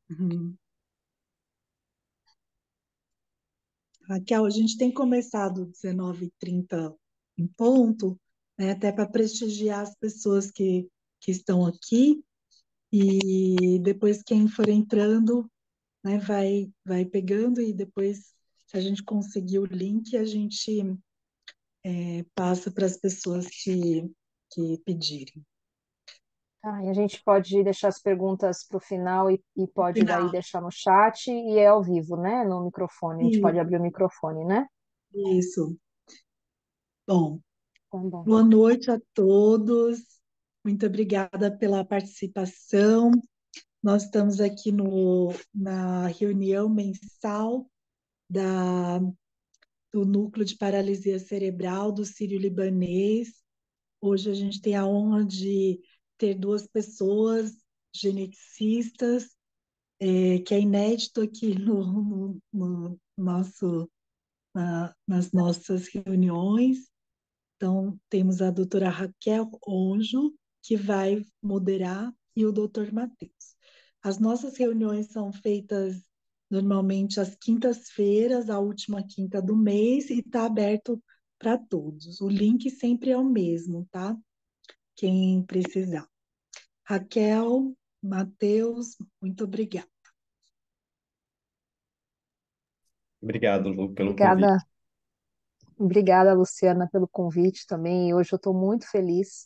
Uhum. Raquel, a gente tem começado 19h30 em ponto, né, até para prestigiar as pessoas que estão aqui, e depois quem for entrando, né, vai pegando, e depois, se a gente conseguir o link, a gente passa para as pessoas que pedirem. Tá, e a gente pode deixar as perguntas para o final e No pode daí final, deixar no chat e é ao vivo, né? No microfone. A gente pode abrir o microfone, né? isso. Bom, Tá bom. boa noite a todos. Muito obrigada pela participação. Nós estamos aqui na reunião mensal da, do Núcleo de Paralisia Cerebral do Sírio-Libanês. Hoje a gente tem a honra de ter duas pessoas geneticistas, que é inédito aqui no nosso, nas nossas reuniões. Então, temos a doutora Raquel Onjo, que vai moderar, e o doutor Matheus. As nossas reuniões são feitas normalmente às quintas-feiras, a última quinta do mês, e está aberto para todos. O link sempre é o mesmo, tá? Quem precisar. Raquel, Matheus, muito obrigada. Obrigado, Lu, pelo convite. Obrigada, obrigada, Luciana, pelo convite também. E hoje eu estou muito feliz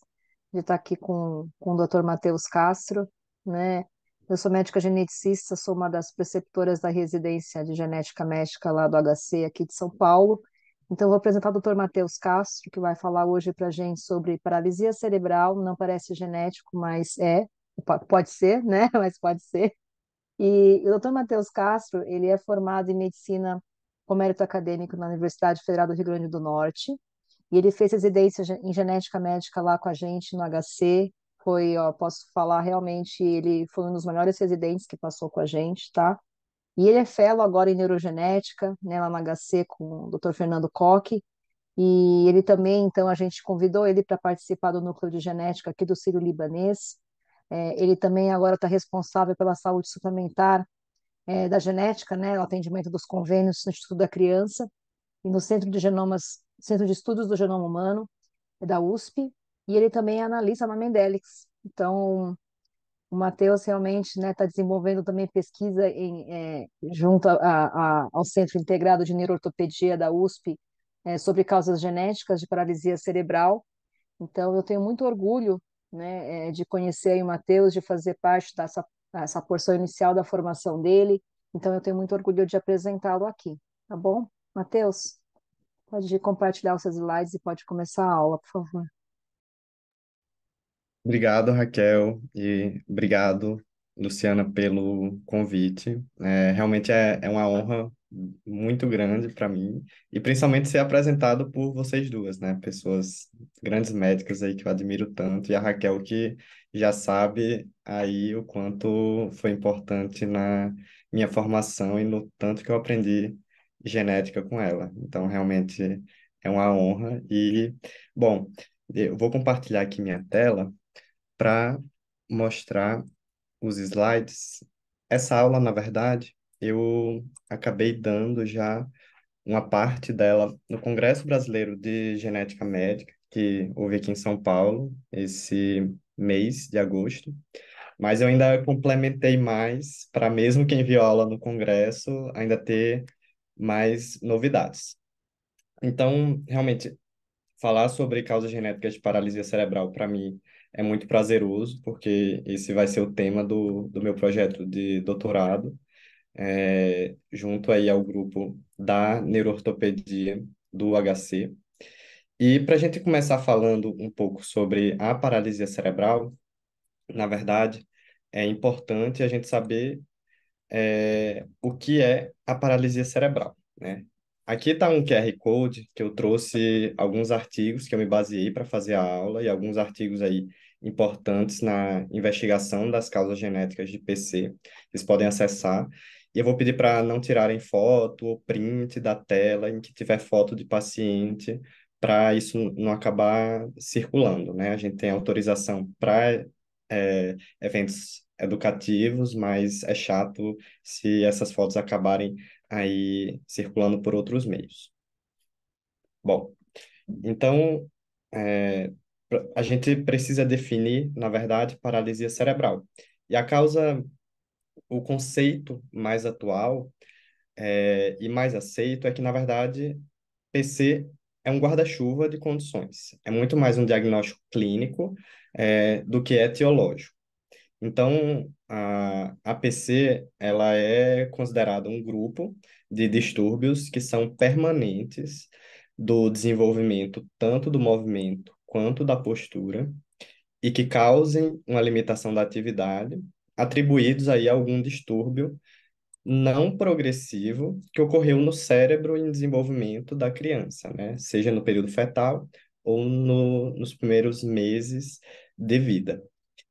de estar aqui com o Dr. Matheus Castro, né? Eu sou médica geneticista, sou uma das preceptoras da residência de genética médica lá do HC aqui de São Paulo. Então, eu vou apresentar o Dr. Matheus Castro, que vai falar hoje para a gente sobre paralisia cerebral. Não parece genético, mas pode ser, né? Mas pode ser. E o Dr. Matheus Castro, ele é formado em medicina com mérito acadêmico na Universidade Federal do Rio Grande do Norte. E ele fez residência em genética médica lá com a gente no HC. Foi, ó, posso falar realmente, ele foi um dos melhores residentes que passou com a gente, tá? E ele é fellow agora em neurogenética, né, lá no HC com o Dr. Fernando Koch. E ele também, então, a gente convidou ele para participar do núcleo de genética aqui do Sírio-Libanês. Ele também agora está responsável pela saúde suplementar da genética, né, o atendimento dos convênios no Instituto da Criança e no Centro de Estudos do Genoma Humano, da USP, e ele também é analista na Mendelix. Então, o Matheus realmente está desenvolvendo também pesquisa junto ao Centro Integrado de Neuroortopedia da USP sobre causas genéticas de paralisia cerebral. Então, eu tenho muito orgulho, né, de conhecer aí o Matheus, de fazer parte dessa essa porção inicial da formação dele. Então, eu tenho muito orgulho de apresentá-lo aqui, tá bom? Matheus, pode compartilhar os seus slides e pode começar a aula, por favor. Obrigado, Raquel, e obrigado, Luciana, pelo convite. Realmente é uma honra muito grande para mim, e principalmente ser apresentado por vocês duas, né? Pessoas, grandes médicas aí que eu admiro tanto, e a Raquel que já sabe aí o quanto foi importante na minha formação e no tanto que eu aprendi genética com ela. Então, realmente é uma honra. E, bom, eu vou compartilhar aqui minha tela para mostrar os slides. Essa aula, na verdade, eu acabei dando já uma parte dela no Congresso Brasileiro de Genética Médica, que houve aqui em São Paulo, esse mês de agosto. Mas eu ainda complementei mais para mesmo quem viu a aula no Congresso ainda ter mais novidades. Então, realmente, falar sobre causas genéticas de paralisia cerebral, para mim, é muito prazeroso, porque esse vai ser o tema do meu projeto de doutorado, junto aí ao grupo da neuroortopedia do HC. E para a gente começar falando um pouco sobre a paralisia cerebral, na verdade, é importante a gente saber o que é a paralisia cerebral, né? Aqui está um QR Code que eu trouxe alguns artigos que eu me baseei para fazer a aula e alguns artigos aí importantes na investigação das causas genéticas de PC. Vocês podem acessar. E eu vou pedir para não tirarem foto ou print da tela em que tiver foto de paciente, para isso não acabar circulando, né? A gente tem autorização para eventos educativos, mas é chato se essas fotos acabarem aí circulando por outros meios. Bom, então, a gente precisa definir, na verdade, paralisia cerebral. E a causa, o conceito mais atual e mais aceito é que, na verdade, PC é um guarda-chuva de condições. É muito mais um diagnóstico clínico do que etiológico. Então, a PC, ela é considerada um grupo de distúrbios que são permanentes do desenvolvimento tanto do movimento quanto da postura e que causem uma limitação da atividade, atribuídos aí a algum distúrbio não progressivo que ocorreu no cérebro em desenvolvimento da criança, né? Seja no período fetal ou nos primeiros meses de vida.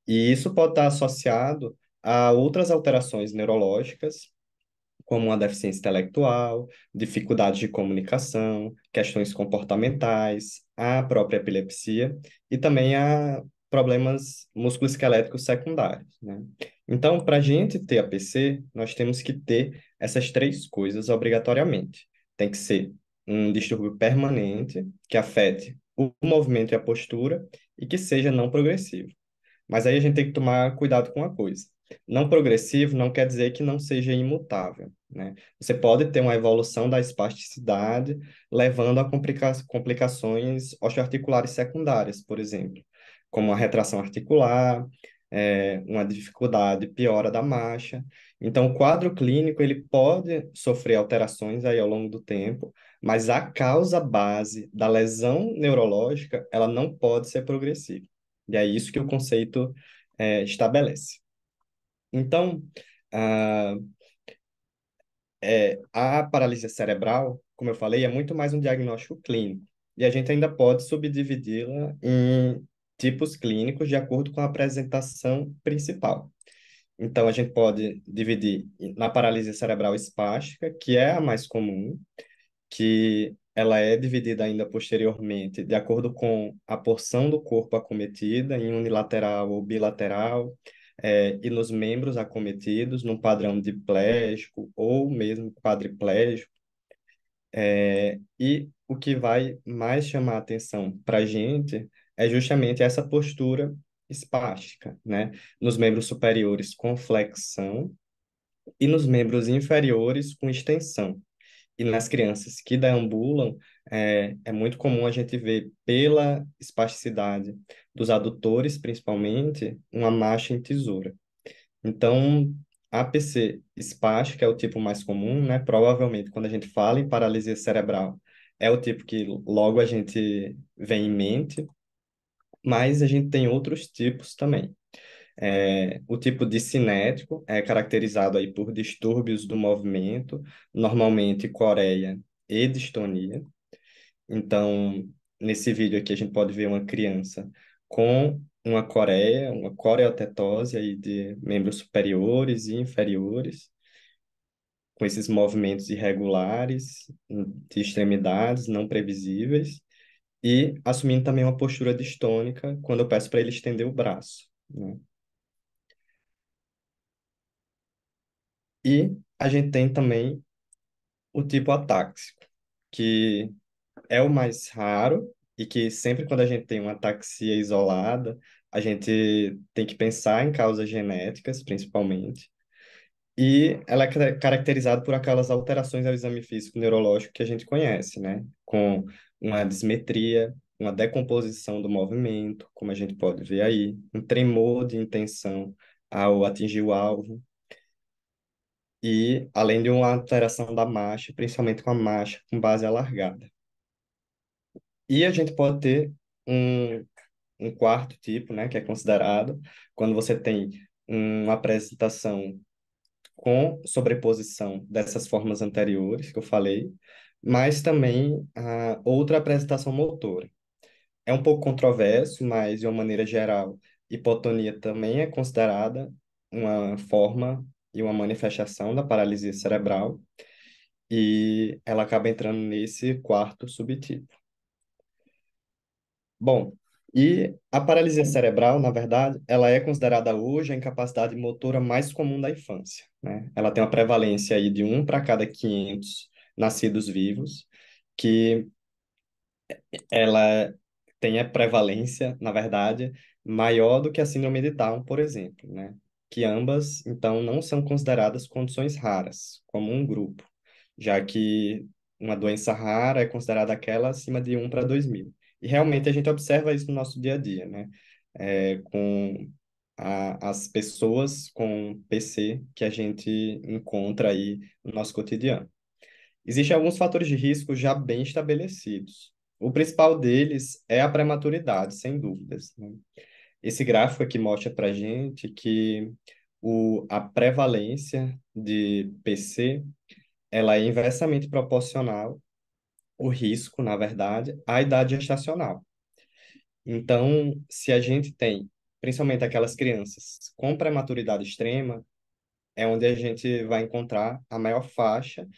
E isso pode estar associado a outras alterações neurológicas, como uma deficiência intelectual, dificuldades de comunicação, questões comportamentais, a própria epilepsia e também a problemas musculoesqueléticos secundários, né? Então, para a gente ter APC, nós temos que ter essas três coisas obrigatoriamente. Tem que ser um distúrbio permanente, que afete o movimento e a postura, e que seja não progressivo. Mas aí a gente tem que tomar cuidado com uma coisa. Não progressivo não quer dizer que não seja imutável, né? Você pode ter uma evolução da espasticidade, levando a complicações osteoarticulares secundárias, por exemplo, como a retração articular, uma dificuldade, piora da marcha. Então, o quadro clínico ele pode sofrer alterações aí ao longo do tempo, mas a causa base da lesão neurológica, ela não pode ser progressiva. E é isso que o conceito estabelece. Então, a, a paralisia cerebral, como eu falei, é muito mais um diagnóstico clínico. E a gente ainda pode subdividi-la em tipos clínicos de acordo com a apresentação principal. Então, a gente pode dividir na paralisia cerebral espástica, que é a mais comum, que ela é dividida ainda posteriormente de acordo com a porção do corpo acometida, em unilateral ou bilateral, e nos membros acometidos, num padrão diplégico ou mesmo quadriplégico. E o que vai mais chamar a atenção para a gente é justamente essa postura espástica, né? Nos membros superiores com flexão e nos membros inferiores com extensão. E nas crianças que deambulam, é muito comum a gente ver, pela espasticidade dos adutores, principalmente, uma marcha em tesoura. Então, a APC espástica é o tipo mais comum, né? Provavelmente, quando a gente fala em paralisia cerebral, é o tipo que logo a gente vem em mente, mas a gente tem outros tipos também. O tipo de cinético é caracterizado aí por distúrbios do movimento, normalmente coreia e distonia. Então, nesse vídeo aqui a gente pode ver uma criança com uma coreia, uma coreotetose aí de membros superiores e inferiores, com esses movimentos irregulares, de extremidades não previsíveis, e assumindo também uma postura distônica quando eu peço para ele estender o braço, né? E a gente tem também o tipo atáxico, que é o mais raro e que sempre quando a gente tem uma ataxia isolada, a gente tem que pensar em causas genéticas, principalmente. E ela é caracterizada por aquelas alterações ao exame físico neurológico que a gente conhece, né? Com uma dismetria, uma decomposição do movimento, como a gente pode ver aí, um tremor de intenção ao atingir o alvo, e além de uma alteração da marcha, principalmente com a marcha com base alargada. E a gente pode ter um, um quarto tipo, né, que é considerado quando você tem uma apresentação com sobreposição dessas formas anteriores que eu falei, mas também a outra apresentação motora. É um pouco controverso, mas de uma maneira geral, hipotonia também é considerada uma forma e uma manifestação da paralisia cerebral, e ela acaba entrando nesse quarto subtipo. Bom, E a paralisia cerebral, na verdade, ela é considerada hoje a incapacidade motora mais comum da infância, né? Ela tem uma prevalência aí de 1 para cada 500 nascidos vivos, que ela tem a prevalência, na verdade, maior do que a síndrome de Down, por exemplo, né? Que ambas, então, não são consideradas condições raras, como um grupo, já que uma doença rara é considerada aquela acima de 1 para 2.000. E realmente a gente observa isso no nosso dia a dia, né? Com as pessoas com PC que a gente encontra aí no nosso cotidiano. Existem alguns fatores de risco já bem estabelecidos. O principal deles é a prematuridade, sem dúvidas, né? Esse gráfico aqui mostra para a gente que a prevalência de PC ela é inversamente proporcional, o risco, na verdade, à idade gestacional. Então, se a gente tem, principalmente aquelas crianças com prematuridade extrema, é onde a gente vai encontrar a maior faixa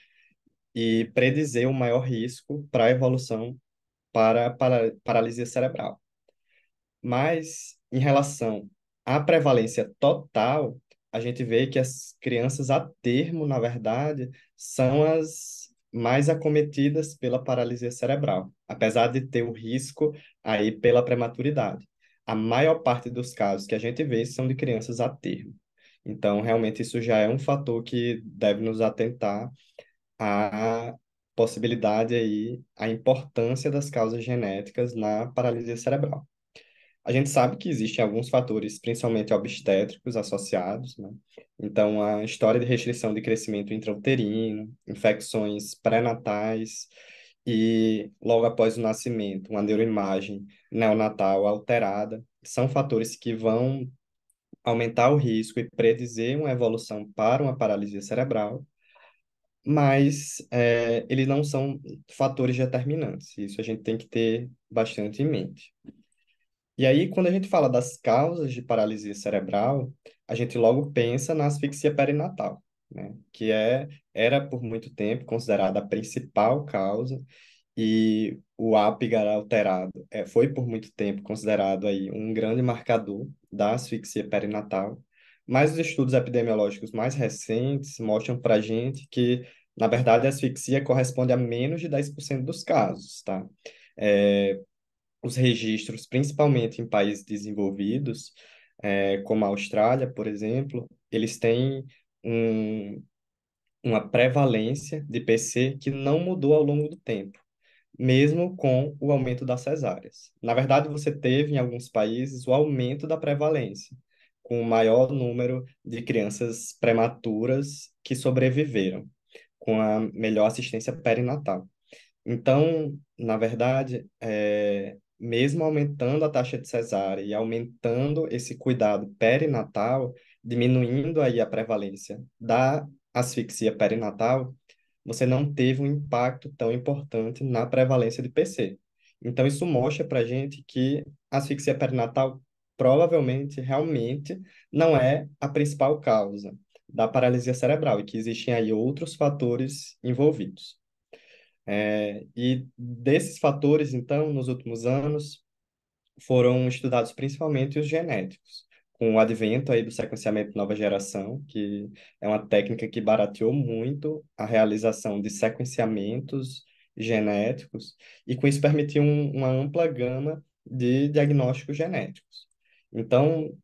e predizer o maior risco para a evolução para paralisia cerebral. Mas, em relação à prevalência total, a gente vê que as crianças a termo, na verdade, são as mais acometidas pela paralisia cerebral, apesar de ter o risco aí pela prematuridade. A maior parte dos casos que a gente vê são de crianças a termo. Então, realmente, isso já é um fator que deve nos atentar a possibilidade aí, a importância das causas genéticas na paralisia cerebral. A gente sabe que existem alguns fatores, principalmente obstétricos, associados, né? Então, a história de restrição de crescimento intrauterino, infecções pré-natais e, logo após o nascimento, uma neuroimagem neonatal alterada, são fatores que vão aumentar o risco e predizer uma evolução para uma paralisia cerebral, mas eles não são fatores determinantes. Isso a gente tem que ter bastante em mente. E aí, quando a gente fala das causas de paralisia cerebral, a gente logo pensa na asfixia perinatal, né? Que era por muito tempo considerada a principal causa, e o Apgar alterado foi por muito tempo considerado aí um grande marcador da asfixia perinatal. Mas os estudos epidemiológicos mais recentes mostram para a gente que, na verdade, a asfixia corresponde a menos de 10% dos casos, tá? Os registros, principalmente em países desenvolvidos, como a Austrália, por exemplo, eles têm um, uma prevalência de PC que não mudou ao longo do tempo, mesmo com o aumento das cesáreas. Na verdade, você teve em alguns países o aumento da prevalência, com o maior número de crianças prematuras que sobreviveram, com a melhor assistência perinatal. Então, na verdade, mesmo aumentando a taxa de cesárea e aumentando esse cuidado perinatal, diminuindo aí a prevalência da asfixia perinatal, você não teve um impacto tão importante na prevalência de PC. Então, isso mostra para a gente que a asfixia perinatal provavelmente, realmente, não é a principal causa da paralisia cerebral e que existem aí outros fatores envolvidos. E desses fatores, então, nos últimos anos, foram estudados principalmente os genéticos, com o advento aí do sequenciamento de nova geração, que é uma técnica que barateou muito a realização de sequenciamentos genéticos, e com isso permitiu uma ampla gama de diagnósticos genéticos. Então,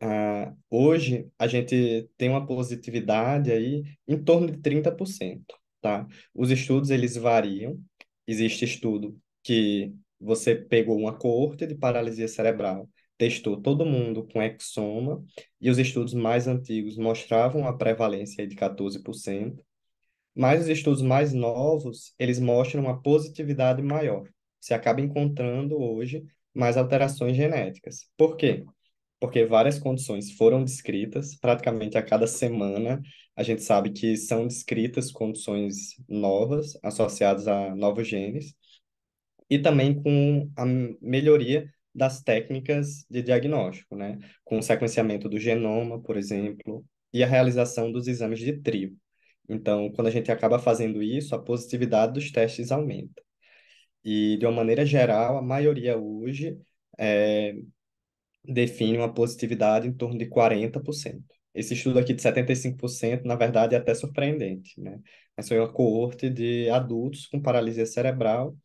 hoje, a gente tem uma positividade aí em torno de 30%, tá? Os estudos, eles variam. Existe estudo que você pegou uma coorte de paralisia cerebral, testou todo mundo com exoma, e os estudos mais antigos mostravam a prevalência de 14%, mas os estudos mais novos, eles mostram uma positividade maior. Você acaba encontrando hoje mais alterações genéticas. Por quê? Porque várias condições foram descritas, praticamente a cada semana a gente sabe que são descritas condições novas associadas a novos genes, e também com a melhoria das técnicas de diagnóstico, né? Com o sequenciamento do genoma, por exemplo, e a realização dos exames de trio. Então, quando a gente acaba fazendo isso, a positividade dos testes aumenta. E, de uma maneira geral, a maioria hoje define uma positividade em torno de 40%. Esse estudo aqui de 75%, na verdade, é até surpreendente, né? Mas foi uma coorte de adultos com paralisia cerebral,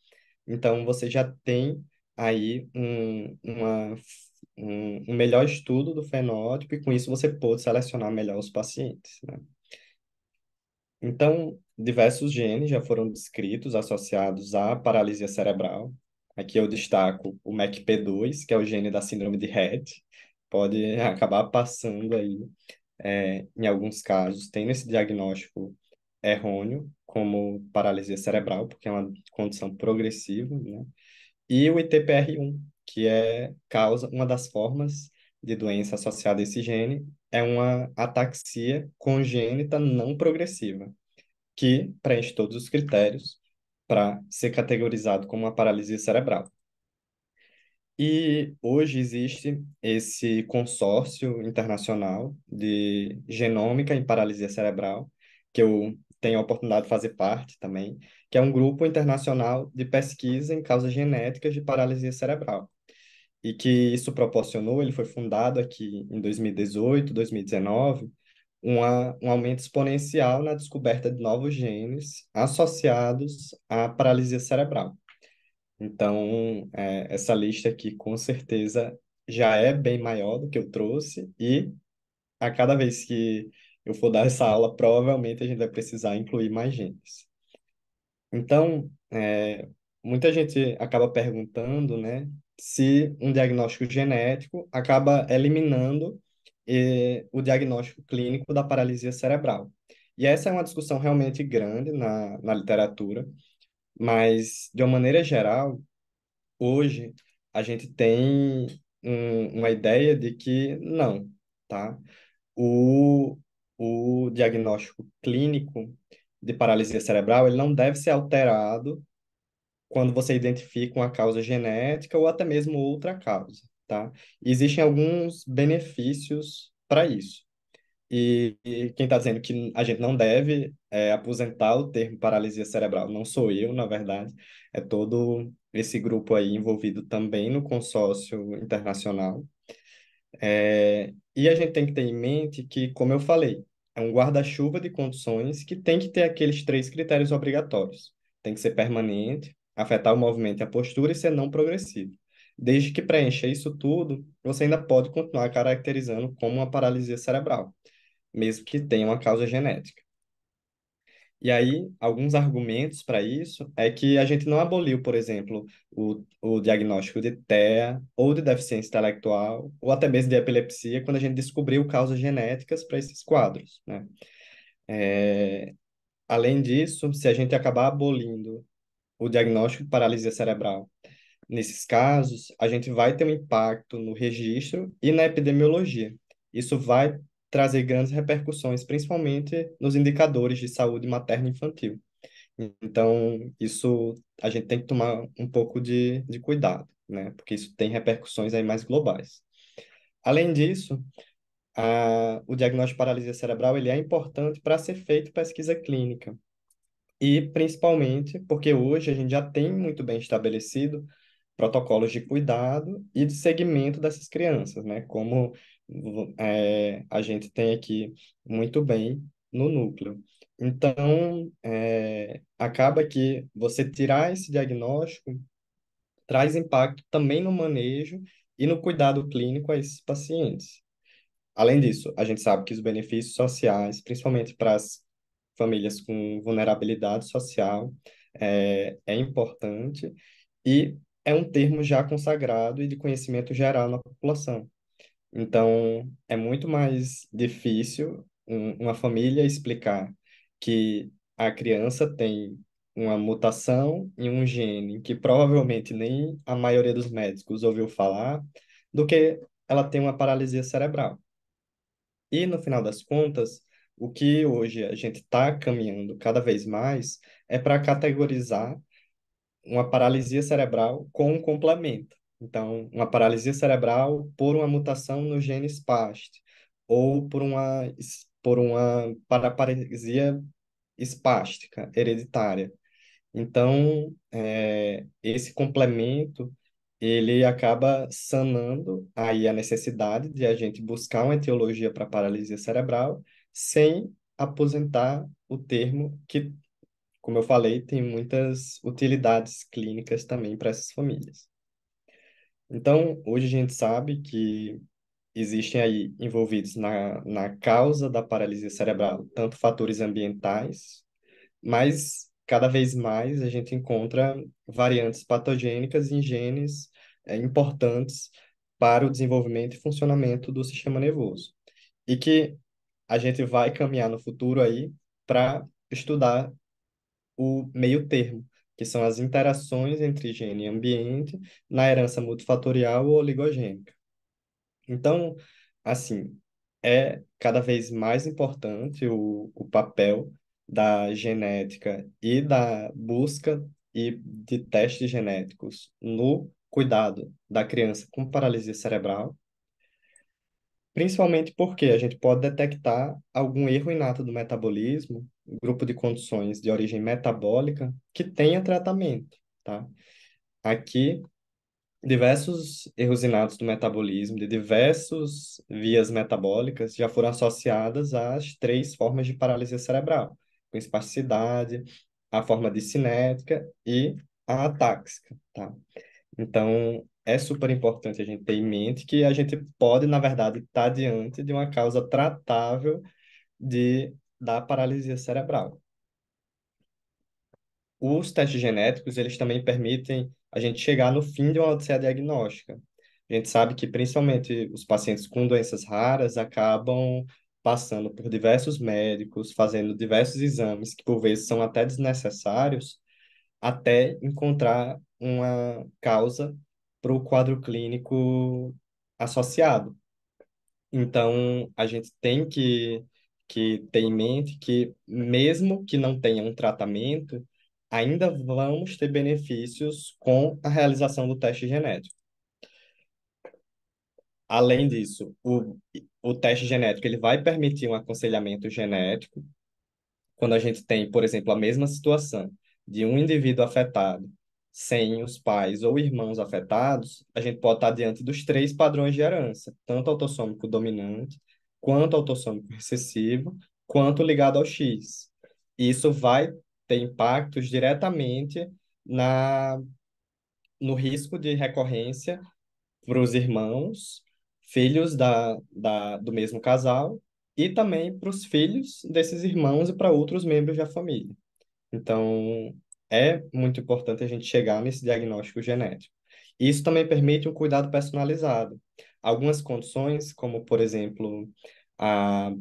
então você já tem aí um melhor estudo do fenótipo e com isso você pode selecionar melhor os pacientes, né? Então, diversos genes já foram descritos associados à paralisia cerebral. Aqui eu destaco o MECP2, que é o gene da síndrome de Rett. Pode acabar passando aí, em alguns casos, tendo esse diagnóstico errôneo, como paralisia cerebral, porque é uma condição progressiva, né? E o ITPR1, que é uma das formas de doença associada a esse gene, é uma ataxia congênita não progressiva que preenche todos os critérios para ser categorizado como uma paralisia cerebral. E hoje existe esse consórcio internacional de genômica em paralisia cerebral, que eu tenho a oportunidade de fazer parte também, que é um grupo internacional de pesquisa em causas genéticas de paralisia cerebral. E que isso proporcionou, ele foi fundado aqui em 2018, 2019, um aumento exponencial na descoberta de novos genes associados à paralisia cerebral. Então, essa lista aqui, com certeza, já é bem maior do que eu trouxe, e a cada vez que eu for dar essa aula, provavelmente a gente vai precisar incluir mais genes. Então, muita gente acaba perguntando, né, se um diagnóstico genético acaba eliminando o diagnóstico clínico da paralisia cerebral. E essa é uma discussão realmente grande na literatura, mas, de uma maneira geral, hoje a gente tem uma ideia de que não, tá? O, o diagnóstico clínico de paralisia cerebral, ele não deve ser alterado quando você identifica uma causa genética ou até mesmo outra causa, tá? E existem alguns benefícios para isso. E quem está dizendo que a gente não deve aposentar o termo paralisia cerebral, não sou eu, na verdade, é todo esse grupo aí envolvido também no consórcio internacional. E a gente tem que ter em mente que, como eu falei, é um guarda-chuva de condições que tem que ter aqueles três critérios obrigatórios. Tem que ser permanente, afetar o movimento e a postura e ser não progressivo. Desde que preencha isso tudo, você ainda pode continuar caracterizando como uma paralisia cerebral, mesmo que tenha uma causa genética. E aí, alguns argumentos para isso é que a gente não aboliu, por exemplo, o diagnóstico de TEA ou de deficiência intelectual, ou até mesmo de epilepsia, quando a gente descobriu causas genéticas para esses quadros, né? Além disso, se a gente acabar abolindo o diagnóstico de paralisia cerebral, nesses casos, a gente vai ter um impacto no registro e na epidemiologia. Isso vai trazer grandes repercussões, principalmente nos indicadores de saúde materna e infantil. Então, isso a gente tem que tomar um pouco de cuidado, né? Porque isso tem repercussões aí mais globais. Além disso, o diagnóstico de paralisia cerebral ele é importante para ser feito pesquisa clínica. E principalmente porque hoje a gente já tem muito bem estabelecido protocolos de cuidado e de segmento dessas crianças, né? Como a gente tem aqui muito bem no núcleo. Então, acaba que você tirar esse diagnóstico traz impacto também no manejo e no cuidado clínico a esses pacientes. Além disso, a gente sabe que os benefícios sociais, principalmente para as famílias com vulnerabilidade social, é importante e é um termo já consagrado e de conhecimento geral na população. Então, é muito mais difícil uma família explicar que a criança tem uma mutação em um gene que provavelmente nem a maioria dos médicos ouviu falar, do que ela tem uma paralisia cerebral. E, no final das contas, o que hoje a gente está caminhando cada vez mais é para categorizar uma paralisia cerebral com um complemento. Então, uma paralisia cerebral por uma mutação no gene SPAST, ou por uma paraparesia espástica hereditária. Então, esse complemento ele acaba sanando aí a necessidade de a gente buscar uma etiologia para paralisia cerebral sem aposentar o termo que, como eu falei, tem muitas utilidades clínicas também para essas famílias. Então, hoje a gente sabe que existem aí envolvidos na causa da paralisia cerebral tanto fatores ambientais, mas cada vez mais a gente encontra variantes patogênicas em genes importantes para o desenvolvimento e funcionamento do sistema nervoso. E que a gente vai caminhar no futuro aí para estudar o meio termo, que são as interações entre gene e ambiente na herança multifatorial ou oligogênica. Então, assim, é cada vez mais importante o papel da genética e da busca e de testes genéticos no cuidado da criança com paralisia cerebral, principalmente porque a gente pode detectar algum erro inato do metabolismo, um grupo de condições de origem metabólica que tenha tratamento, tá? Aqui diversos erros inatos do metabolismo, de diversas vias metabólicas, já foram associadas às três formas de paralisia cerebral, com espasticidade, a forma cinética e a atáxica, tá? Então, é super importante a gente ter em mente que a gente pode, na verdade, estar diante de uma causa tratável da paralisia cerebral. Os testes genéticos, eles também permitem a gente chegar no fim de uma odisseia diagnóstica. A gente sabe que, principalmente, os pacientes com doenças raras acabam passando por diversos médicos, fazendo diversos exames, que por vezes são até desnecessários, até encontrar uma causa para o quadro clínico associado. Então, a gente tem que ter em mente que, mesmo que não tenha um tratamento, ainda vamos ter benefícios com a realização do teste genético. Além disso, o teste genético ele vai permitir um aconselhamento genético quando a gente tem, por exemplo, a mesma situação de um indivíduo afetado sem os pais ou irmãos afetados, a gente pode estar diante dos três padrões de herança, tanto autossômico dominante, quanto autossômico recessivo, quanto ligado ao X. Isso vai ter impactos diretamente na, no risco de recorrência para os irmãos, filhos do mesmo casal, e também para os filhos desses irmãos e para outros membros da família. Então, é muito importante a gente chegar nesse diagnóstico genético. Isso também permite um cuidado personalizado. Algumas condições, como, por exemplo, a,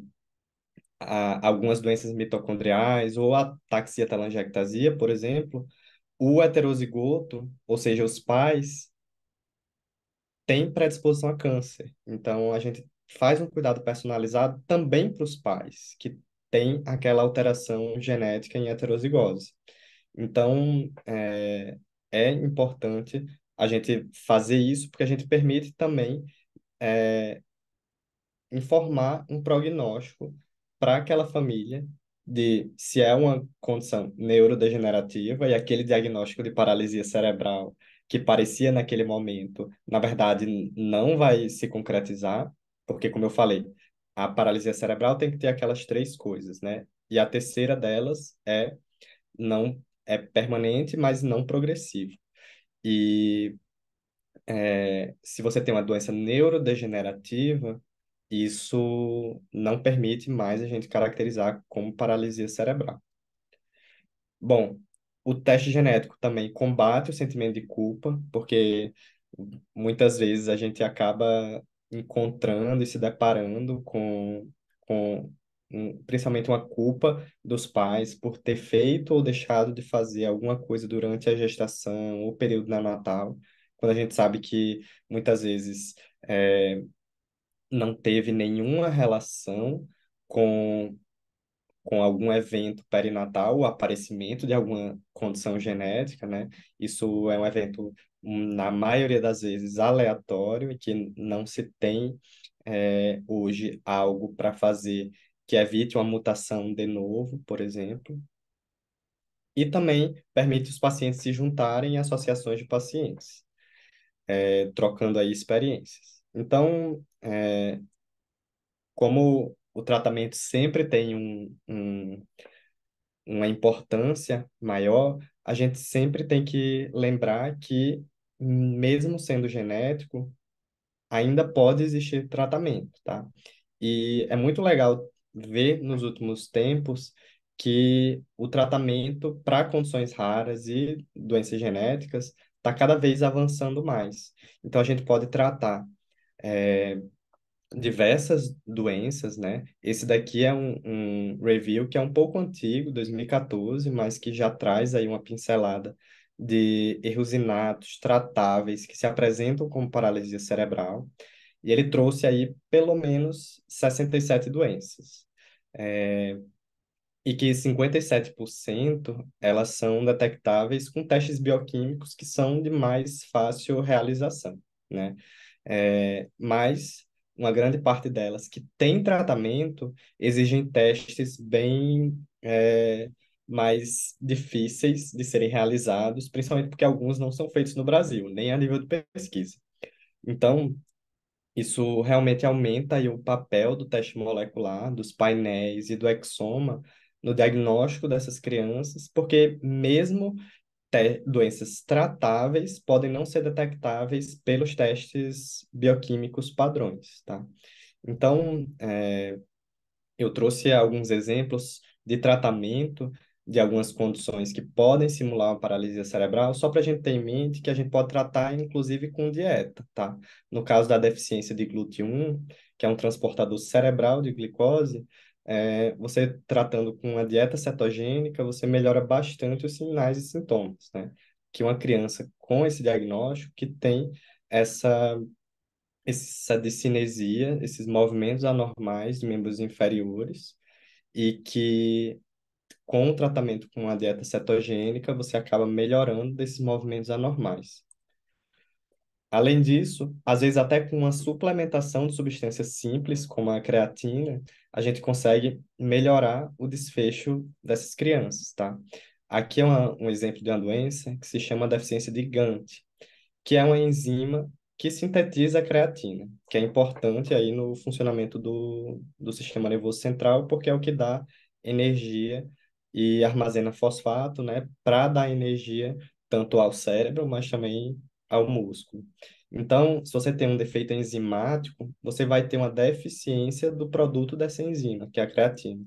algumas doenças mitocondriais ou a ataxia telangiectasia, por exemplo, o heterozigoto, ou seja, os pais, têm predisposição a câncer. Então, a gente faz um cuidado personalizado também para os pais, que têm aquela alteração genética em heterozigose. Então, é importante a gente fazer isso, porque a gente permite também informar um prognóstico para aquela família de se é uma condição neurodegenerativa e aquele diagnóstico de paralisia cerebral que parecia naquele momento, na verdade, não vai se concretizar, porque, como eu falei, a paralisia cerebral tem que ter aquelas três coisas, né? E a terceira delas não é permanente, mas não progressivo. E se você tem uma doença neurodegenerativa, isso não permite mais a gente caracterizar como paralisia cerebral. Bom, o teste genético também combate o sentimento de culpa, porque muitas vezes a gente acaba encontrando e se deparando com principalmente uma culpa dos pais por ter feito ou deixado de fazer alguma coisa durante a gestação ou período neonatal, quando a gente sabe que muitas vezes não teve nenhuma relação com com algum evento perinatal, o aparecimento de alguma condição genética, né? Isso é um evento, na maioria das vezes, aleatório e que não se tem hoje algo para fazer que evite uma mutação de novo, por exemplo. E também permite os pacientes se juntarem em associações de pacientes. trocando aí experiências. Então, como o tratamento sempre tem uma importância maior, a gente sempre tem que lembrar que, mesmo sendo genético, ainda pode existir tratamento, tá? E é muito legal ver nos últimos tempos que o tratamento para condições raras e doenças genéticas está cada vez avançando mais. Então, a gente pode tratar diversas doenças, né? Esse daqui é um review que é um pouco antigo, 2014, mas que já traz aí uma pincelada de erros inatos tratáveis que se apresentam como paralisia cerebral. E ele trouxe aí pelo menos 67 doenças. E que 57% elas são detectáveis com testes bioquímicos que são de mais fácil realização, né? Mas uma grande parte delas que tem tratamento exigem testes bem mais difíceis de serem realizados, principalmente porque alguns não são feitos no Brasil, nem a nível de pesquisa. Então, isso realmente aumenta aí o papel do teste molecular, dos painéis e do exoma no diagnóstico dessas crianças, porque mesmo doenças tratáveis podem não ser detectáveis pelos testes bioquímicos padrões, tá? Então, eu trouxe alguns exemplos de tratamento de algumas condições que podem simular uma paralisia cerebral, só para a gente ter em mente que a gente pode tratar, inclusive, com dieta, tá? No caso da deficiência de GLUT1, que é um transportador cerebral de glicose, você tratando com uma dieta cetogênica, você melhora bastante os sinais e sintomas, né? Que uma criança com esse diagnóstico que tem essa essa discinesia, esses movimentos anormais de membros inferiores, e que com o tratamento com a dieta cetogênica, você acaba melhorando desses movimentos anormais. Além disso, às vezes até com uma suplementação de substâncias simples, como a creatina, a gente consegue melhorar o desfecho dessas crianças, tá? Aqui é um exemplo de uma doença que se chama deficiência de Gantt, que é uma enzima que sintetiza a creatina, que é importante aí no funcionamento do sistema nervoso central, porque é o que dá energia e armazena fosfato, né, para dar energia tanto ao cérebro, mas também ao músculo. Então, se você tem um defeito enzimático, você vai ter uma deficiência do produto dessa enzima, que é a creatina.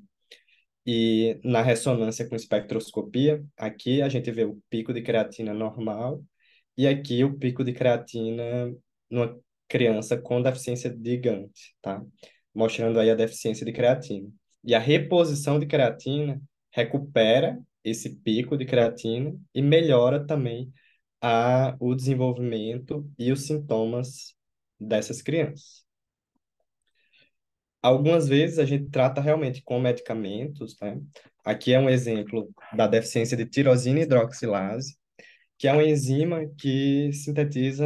E na ressonância com espectroscopia, aqui a gente vê o pico de creatina normal e aqui o pico de creatina numa criança com deficiência de Gantt, tá? Mostrando aí a deficiência de creatina. E a reposição de creatina recupera esse pico de creatina e melhora também o desenvolvimento e os sintomas dessas crianças. Algumas vezes a gente trata realmente com medicamentos, né? Aqui é um exemplo da deficiência de tirosina hidroxilase, que é uma enzima que sintetiza,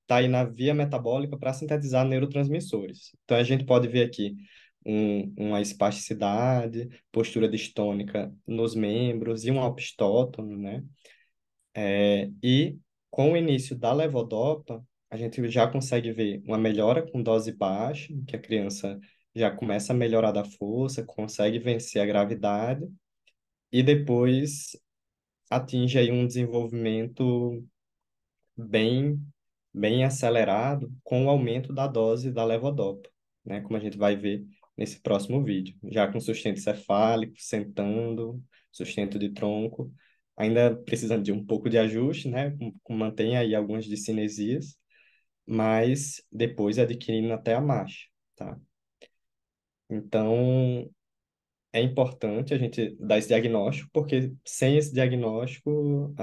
tá aí na via metabólica para sintetizar neurotransmissores. Então a gente pode ver aqui uma espasticidade, postura distônica nos membros e um alpistótono, né? E com o início da levodopa, a gente já consegue ver uma melhora com dose baixa, que a criança já começa a melhorar da força, consegue vencer a gravidade, e depois atinge aí um desenvolvimento bem, bem acelerado com o aumento da dose da levodopa, né? Como a gente vai ver nesse próximo vídeo. Já com sustento cefálico, sentando, sustento de tronco, ainda precisando de um pouco de ajuste, né? Mantém aí algumas discinesias, mas depois adquirindo até a marcha, tá? Então, é importante a gente dar esse diagnóstico, porque sem esse diagnóstico,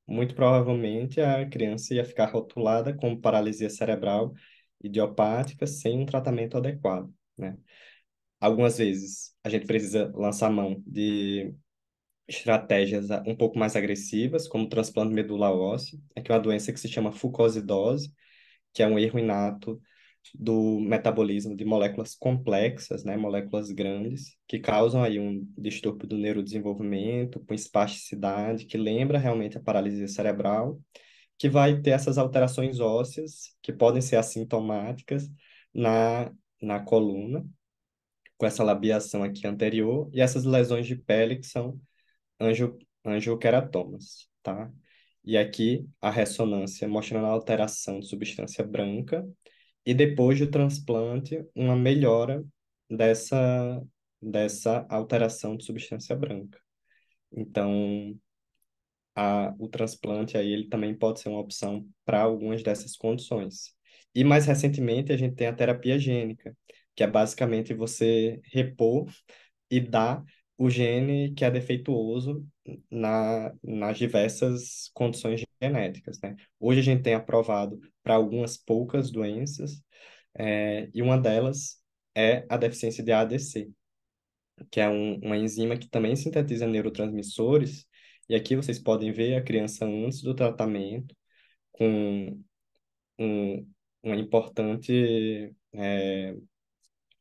muito provavelmente a criança ia ficar rotulada como paralisia cerebral idiopática sem um tratamento adequado, né? Algumas vezes a gente precisa lançar mão de estratégias um pouco mais agressivas, como transplante medula óssea, é que é uma doença que se chama fucosidose, que é um erro inato do metabolismo de moléculas complexas, né, moléculas grandes, que causam aí um distúrbio do neurodesenvolvimento, com espasticidade, que lembra realmente a paralisia cerebral, que vai ter essas alterações ósseas, que podem ser assintomáticas, na coluna, com essa labiação aqui anterior, e essas lesões de pele que são angioqueratomas, tá? E aqui a ressonância mostrando a alteração de substância branca, e depois do transplante, uma melhora dessa, dessa alteração de substância branca. Então, o transplante aí ele também pode ser uma opção para algumas dessas condições. E mais recentemente a gente tem a terapia gênica, que é basicamente você repor e dar o gene que é defeituoso nas diversas condições genéticas, né? Hoje a gente tem aprovado para algumas poucas doenças, e uma delas é a deficiência de AADC, que é uma enzima que também sintetiza neurotransmissores. E aqui vocês podem ver a criança antes do tratamento, com um, uma importante,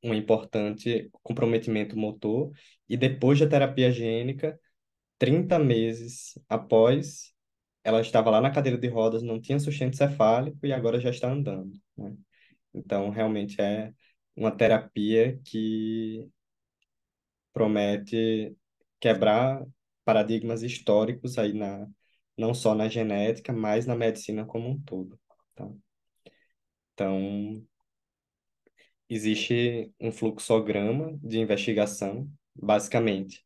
um importante comprometimento motor, e depois da terapia gênica, 30 meses após, ela estava lá na cadeira de rodas, não tinha sustento cefálico e agora já está andando, né? Então, realmente é uma terapia que promete quebrar paradigmas históricos aí não só na genética, mas na medicina como um todo, tá? Então, existe um fluxograma de investigação, basicamente.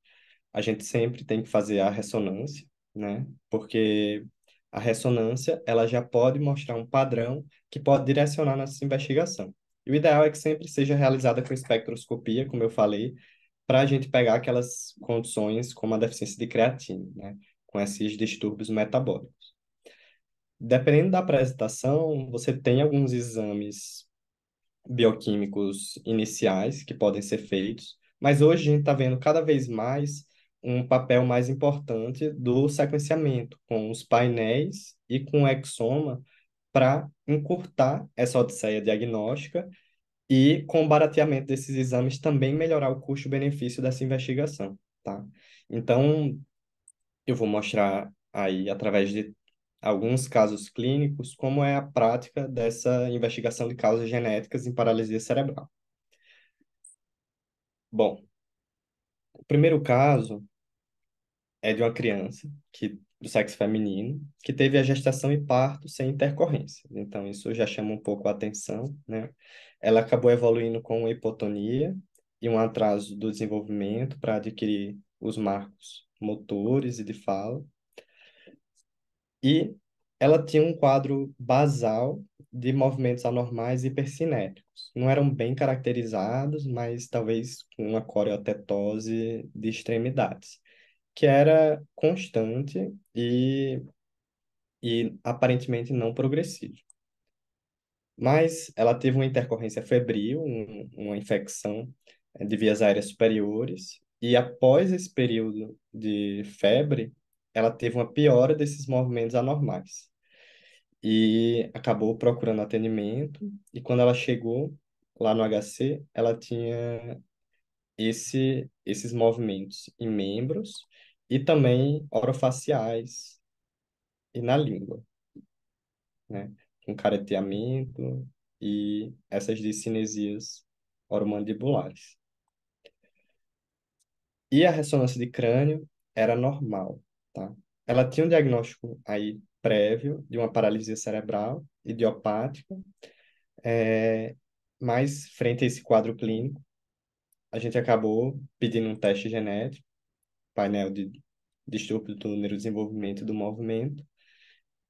A gente sempre tem que fazer a ressonância, né? Porque a ressonância, ela já pode mostrar um padrão que pode direcionar nossa investigação. E o ideal é que sempre seja realizada com espectroscopia, como eu falei, para a gente pegar aquelas condições como a deficiência de creatina, né? Com esses distúrbios metabólicos. Dependendo da apresentação, você tem alguns exames bioquímicos iniciais que podem ser feitos, mas hoje a gente está vendo cada vez mais um papel mais importante do sequenciamento, com os painéis e com o exoma, para encurtar essa odisseia diagnóstica e, com o barateamento desses exames, também melhorar o custo-benefício dessa investigação, tá? Então, eu vou mostrar aí, através de alguns casos clínicos, como é a prática dessa investigação de causas genéticas em paralisia cerebral. Bom, o primeiro caso é de uma criança do sexo feminino que teve a gestação e parto sem intercorrência. Então, isso já chama um pouco a atenção, né? Ela acabou evoluindo com uma hipotonia e um atraso do desenvolvimento para adquirir os marcos motores e de fala. E ela tinha um quadro basal de movimentos anormais hipercinéticos. Não eram bem caracterizados, mas talvez com uma coreotetose de extremidades, que era constante e aparentemente não progressivo. Mas ela teve uma intercorrência febril, uma infecção de vias aéreas superiores, e após esse período de febre, ela teve uma piora desses movimentos anormais e acabou procurando atendimento. E quando ela chegou lá no HC, ela tinha esses movimentos em membros e também orofaciais e na língua, né? Com careteamento e essas discinesias oromandibulares. E a ressonância de crânio era normal, tá? Ela tinha um diagnóstico aí prévio de uma paralisia cerebral idiopática, é, mas frente a esse quadro clínico, a gente acabou pedindo um teste genético, painel de distúrbio do neurodesenvolvimento e do movimento,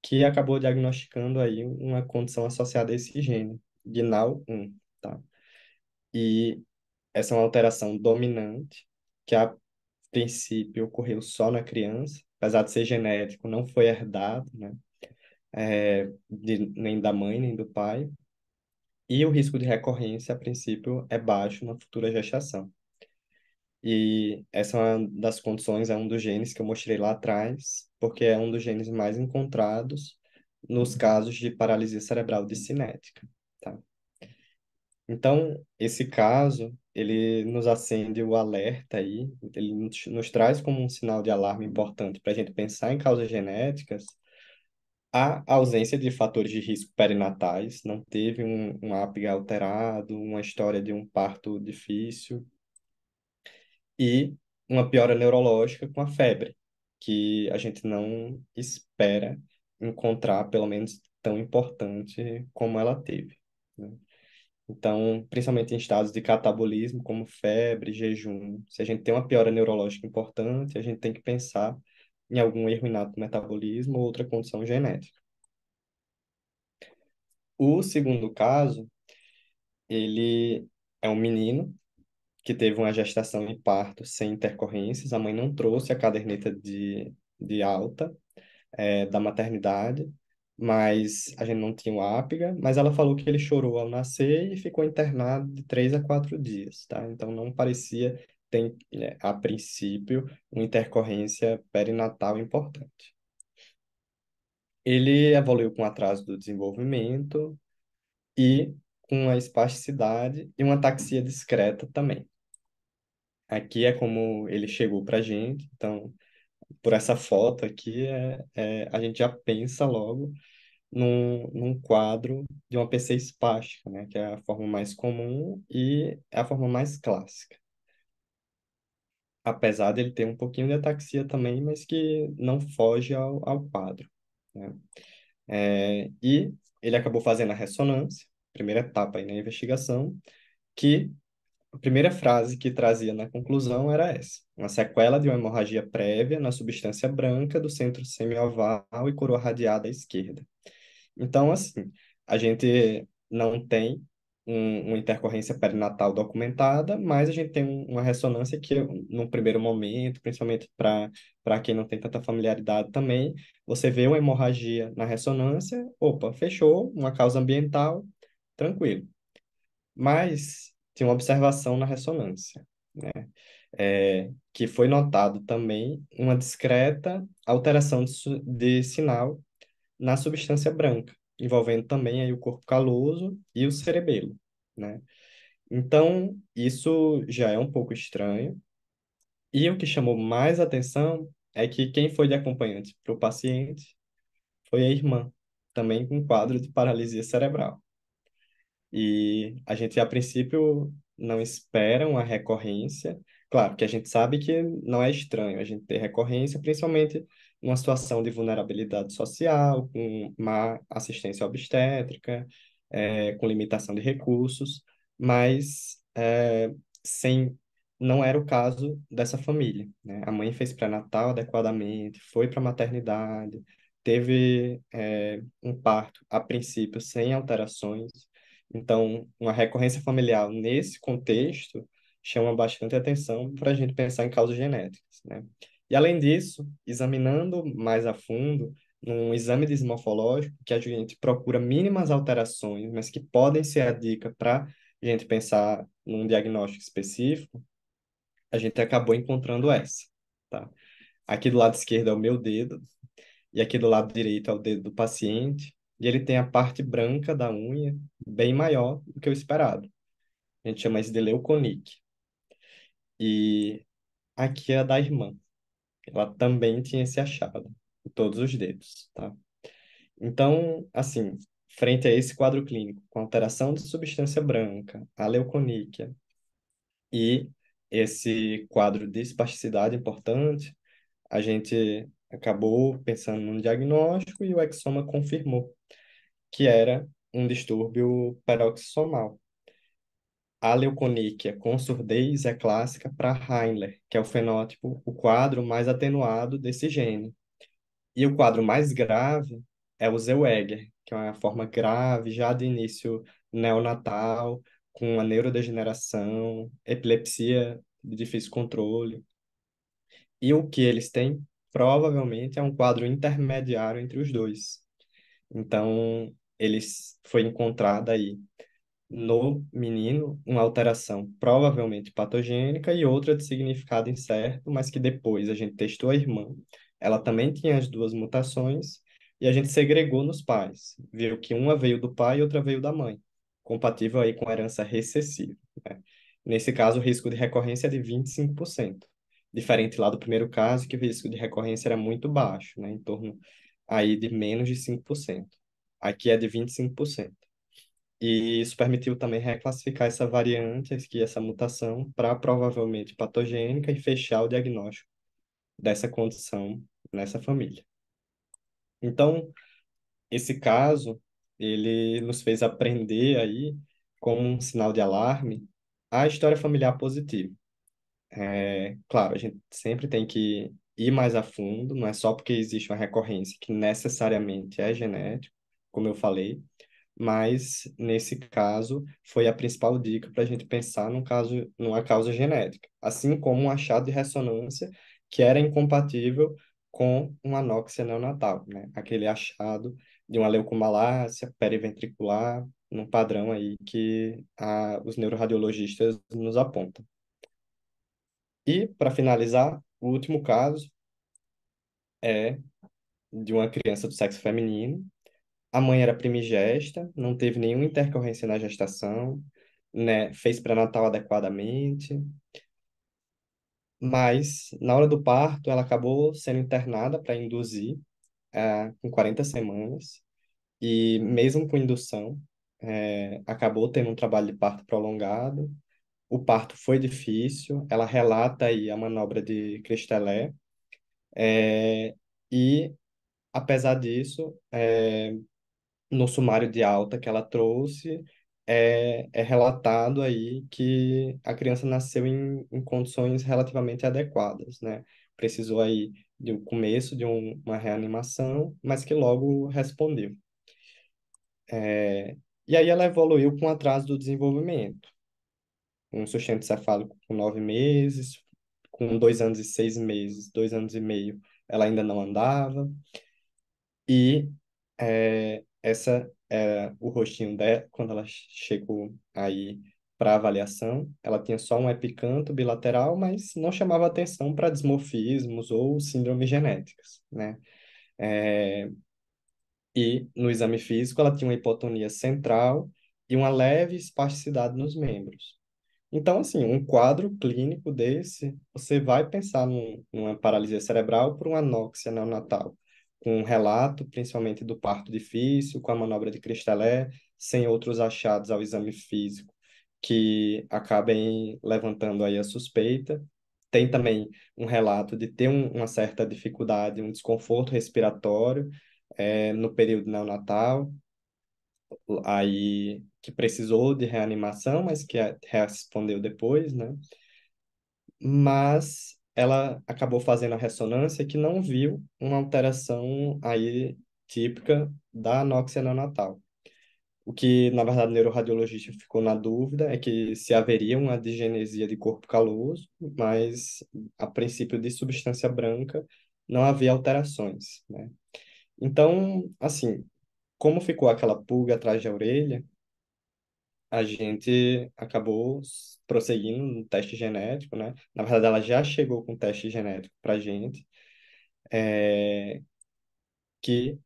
que acabou diagnosticando aí uma condição associada a esse gene, GNAL1, tá? E essa é uma alteração dominante, que a princípio ocorreu só na criança, apesar de ser genético, não foi herdado, né? Nem da mãe, nem do pai. E o risco de recorrência, a princípio, é baixo na futura gestação. E essa é uma das condições, é um dos genes que eu mostrei lá atrás, porque é um dos genes mais encontrados nos casos de paralisia cerebral discinética, tá? Então, esse caso, ele nos acende o alerta aí, ele nos traz como um sinal de alarme importante para a gente pensar em causas genéticas, Há ausência de fatores de risco perinatais, não teve um APGA alterado, uma história de um parto difícil e uma piora neurológica com a febre, que a gente não espera encontrar, pelo menos tão importante como ela teve, né? Então, principalmente em estados de catabolismo, como febre, jejum, se a gente tem uma piora neurológica importante, a gente tem que pensar em algum erro inato do metabolismo ou outra condição genética. O segundo caso, ele é um menino que teve uma gestação e parto sem intercorrências, a mãe não trouxe a caderneta de alta da maternidade, mas a gente não tinha o APGA, mas ela falou que ele chorou ao nascer e ficou internado de 3 a 4 dias, tá? Então não parecia ter, a princípio, uma intercorrência perinatal importante. Ele evoluiu com atraso do desenvolvimento e com uma espasticidade e uma ataxia discreta também. Aqui é como ele chegou para a gente, então, por essa foto aqui, a gente já pensa logo num quadro de uma PC espástica, né? Que é a forma mais comum e é a forma mais clássica. Apesar dele ter um pouquinho de ataxia também, mas que não foge ao quadro, né? E ele acabou fazendo a ressonância, primeira etapa aí na investigação, que a primeira frase que trazia na conclusão era essa: uma sequela de uma hemorragia prévia na substância branca do centro semioval e coroa radiada à esquerda. Então, assim, a gente não tem uma intercorrência perinatal documentada, mas a gente tem uma ressonância que, num primeiro momento, principalmente para quem não tem tanta familiaridade também, você vê uma hemorragia na ressonância, opa, fechou, uma causa ambiental, tranquilo. Mas tem uma observação na ressonância, né? Que foi notado também uma discreta alteração de sinal na substância branca, envolvendo também aí o corpo caloso e o cerebelo, né? Então, isso já é um pouco estranho. E o que chamou mais atenção é que quem foi de acompanhante para o paciente foi a irmã, também com quadro de paralisia cerebral. E a gente, a princípio, não espera uma recorrência. Claro que a gente sabe que não é estranho a gente ter recorrência, principalmente numa situação de vulnerabilidade social, com má assistência obstétrica, com limitação de recursos, mas sem, não era o caso dessa família, né? A mãe fez pré-natal adequadamente, foi para a maternidade, teve um parto, a princípio, sem alterações. Então, uma recorrência familiar nesse contexto chama bastante atenção para a gente pensar em causas genéticas, né? E, além disso, examinando mais a fundo, num exame morfológico, que a gente procura mínimas alterações, mas que podem ser a dica para a gente pensar num diagnóstico específico, a gente acabou encontrando essa, tá? Aqui do lado esquerdo é o meu dedo, e aqui do lado direito é o dedo do paciente, e ele tem a parte branca da unha bem maior do que o esperado. A gente chama isso de leuconique. E aqui é a da irmã. Ela também tinha esse achado em todos os dedos, tá? Então, assim, frente a esse quadro clínico, com alteração de substância branca, a leuconíquia e esse quadro de espasticidade importante, a gente acabou pensando num diagnóstico e o exoma confirmou que era um distúrbio peroxissomal. A leuconíquia com surdez é clássica para Heinle, que é o fenótipo, o quadro mais atenuado desse gene. E o quadro mais grave é o Zellweger, que é uma forma grave, já de início neonatal, com uma neurodegeneração, epilepsia de difícil controle. E o que eles têm, provavelmente, é um quadro intermediário entre os dois. Então, eles foi encontrada aí no menino uma alteração provavelmente patogênica e outra de significado incerto, mas que depois a gente testou a irmã. Ela também tinha as duas mutações e a gente segregou nos pais. Viu que uma veio do pai e outra veio da mãe, compatível aí com herança recessiva, né? Nesse caso, o risco de recorrência é de 25%. Diferente lá do primeiro caso, que o risco de recorrência era muito baixo, né? Em torno aí de menos de 5%. Aqui é de 25%. E isso permitiu também reclassificar essa variante, essa mutação, para provavelmente patogênica e fechar o diagnóstico dessa condição nessa família. Então, esse caso, ele nos fez aprender aí, como um sinal de alarme, a história familiar positiva. Claro, a gente sempre tem que ir mais a fundo, não é só porque existe uma recorrência que necessariamente é genético, como eu falei, mas nesse caso foi a principal dica para a gente pensar numa causa genética, assim como um achado de ressonância que era incompatível com uma anóxia neonatal, né? Aquele achado de uma leucomalácia periventricular, num padrão aí que os neuroradiologistas nos apontam. E, para finalizar, o último caso é de uma criança do sexo feminino. A mãe era primigesta, não teve nenhuma intercorrência na gestação, né? Fez pré-natal adequadamente, mas na hora do parto ela acabou sendo internada para induzir, com 40 semanas, e mesmo com indução, acabou tendo um trabalho de parto prolongado. O parto foi difícil, ela relata aí a manobra de Christelé, e apesar disso, no sumário de alta que ela trouxe, é relatado aí que a criança nasceu em condições relativamente adequadas, né? Precisou aí de um começo de uma reanimação, mas que logo respondeu. E aí ela evoluiu com atraso do desenvolvimento. Um sustento cefálico com 9 meses, com 2 anos e 6 meses, 2 anos e meio, ela ainda não andava. E essa é o rostinho dela quando ela chegou aí para avaliação. Ela tinha só um epicanto bilateral, mas não chamava atenção para dismorfismos ou síndromes genéticas, né? É, e no exame físico ela tinha uma hipotonia central e uma leve espasticidade nos membros. Então, assim, um quadro clínico desse, você vai pensar numa paralisia cerebral por uma anóxia neonatal, com um relato, principalmente do parto difícil, com a manobra de Christelé, sem outros achados ao exame físico que acabem levantando aí a suspeita. Tem também um relato de ter uma certa dificuldade, um desconforto respiratório, no período neonatal, aí que precisou de reanimação, mas que respondeu depois, né? Mas ela acabou fazendo a ressonância que não viu uma alteração aí típica da anóxia neonatal. O que, na verdade, o neuroradiologista ficou na dúvida é que se haveria uma digenesia de corpo caloso, mas a princípio de substância branca não havia alterações, né? Então, assim, como ficou aquela pulga atrás da orelha, a gente acabou prosseguindo no teste genético, né? Na verdade, ela já chegou com teste genético para gente, que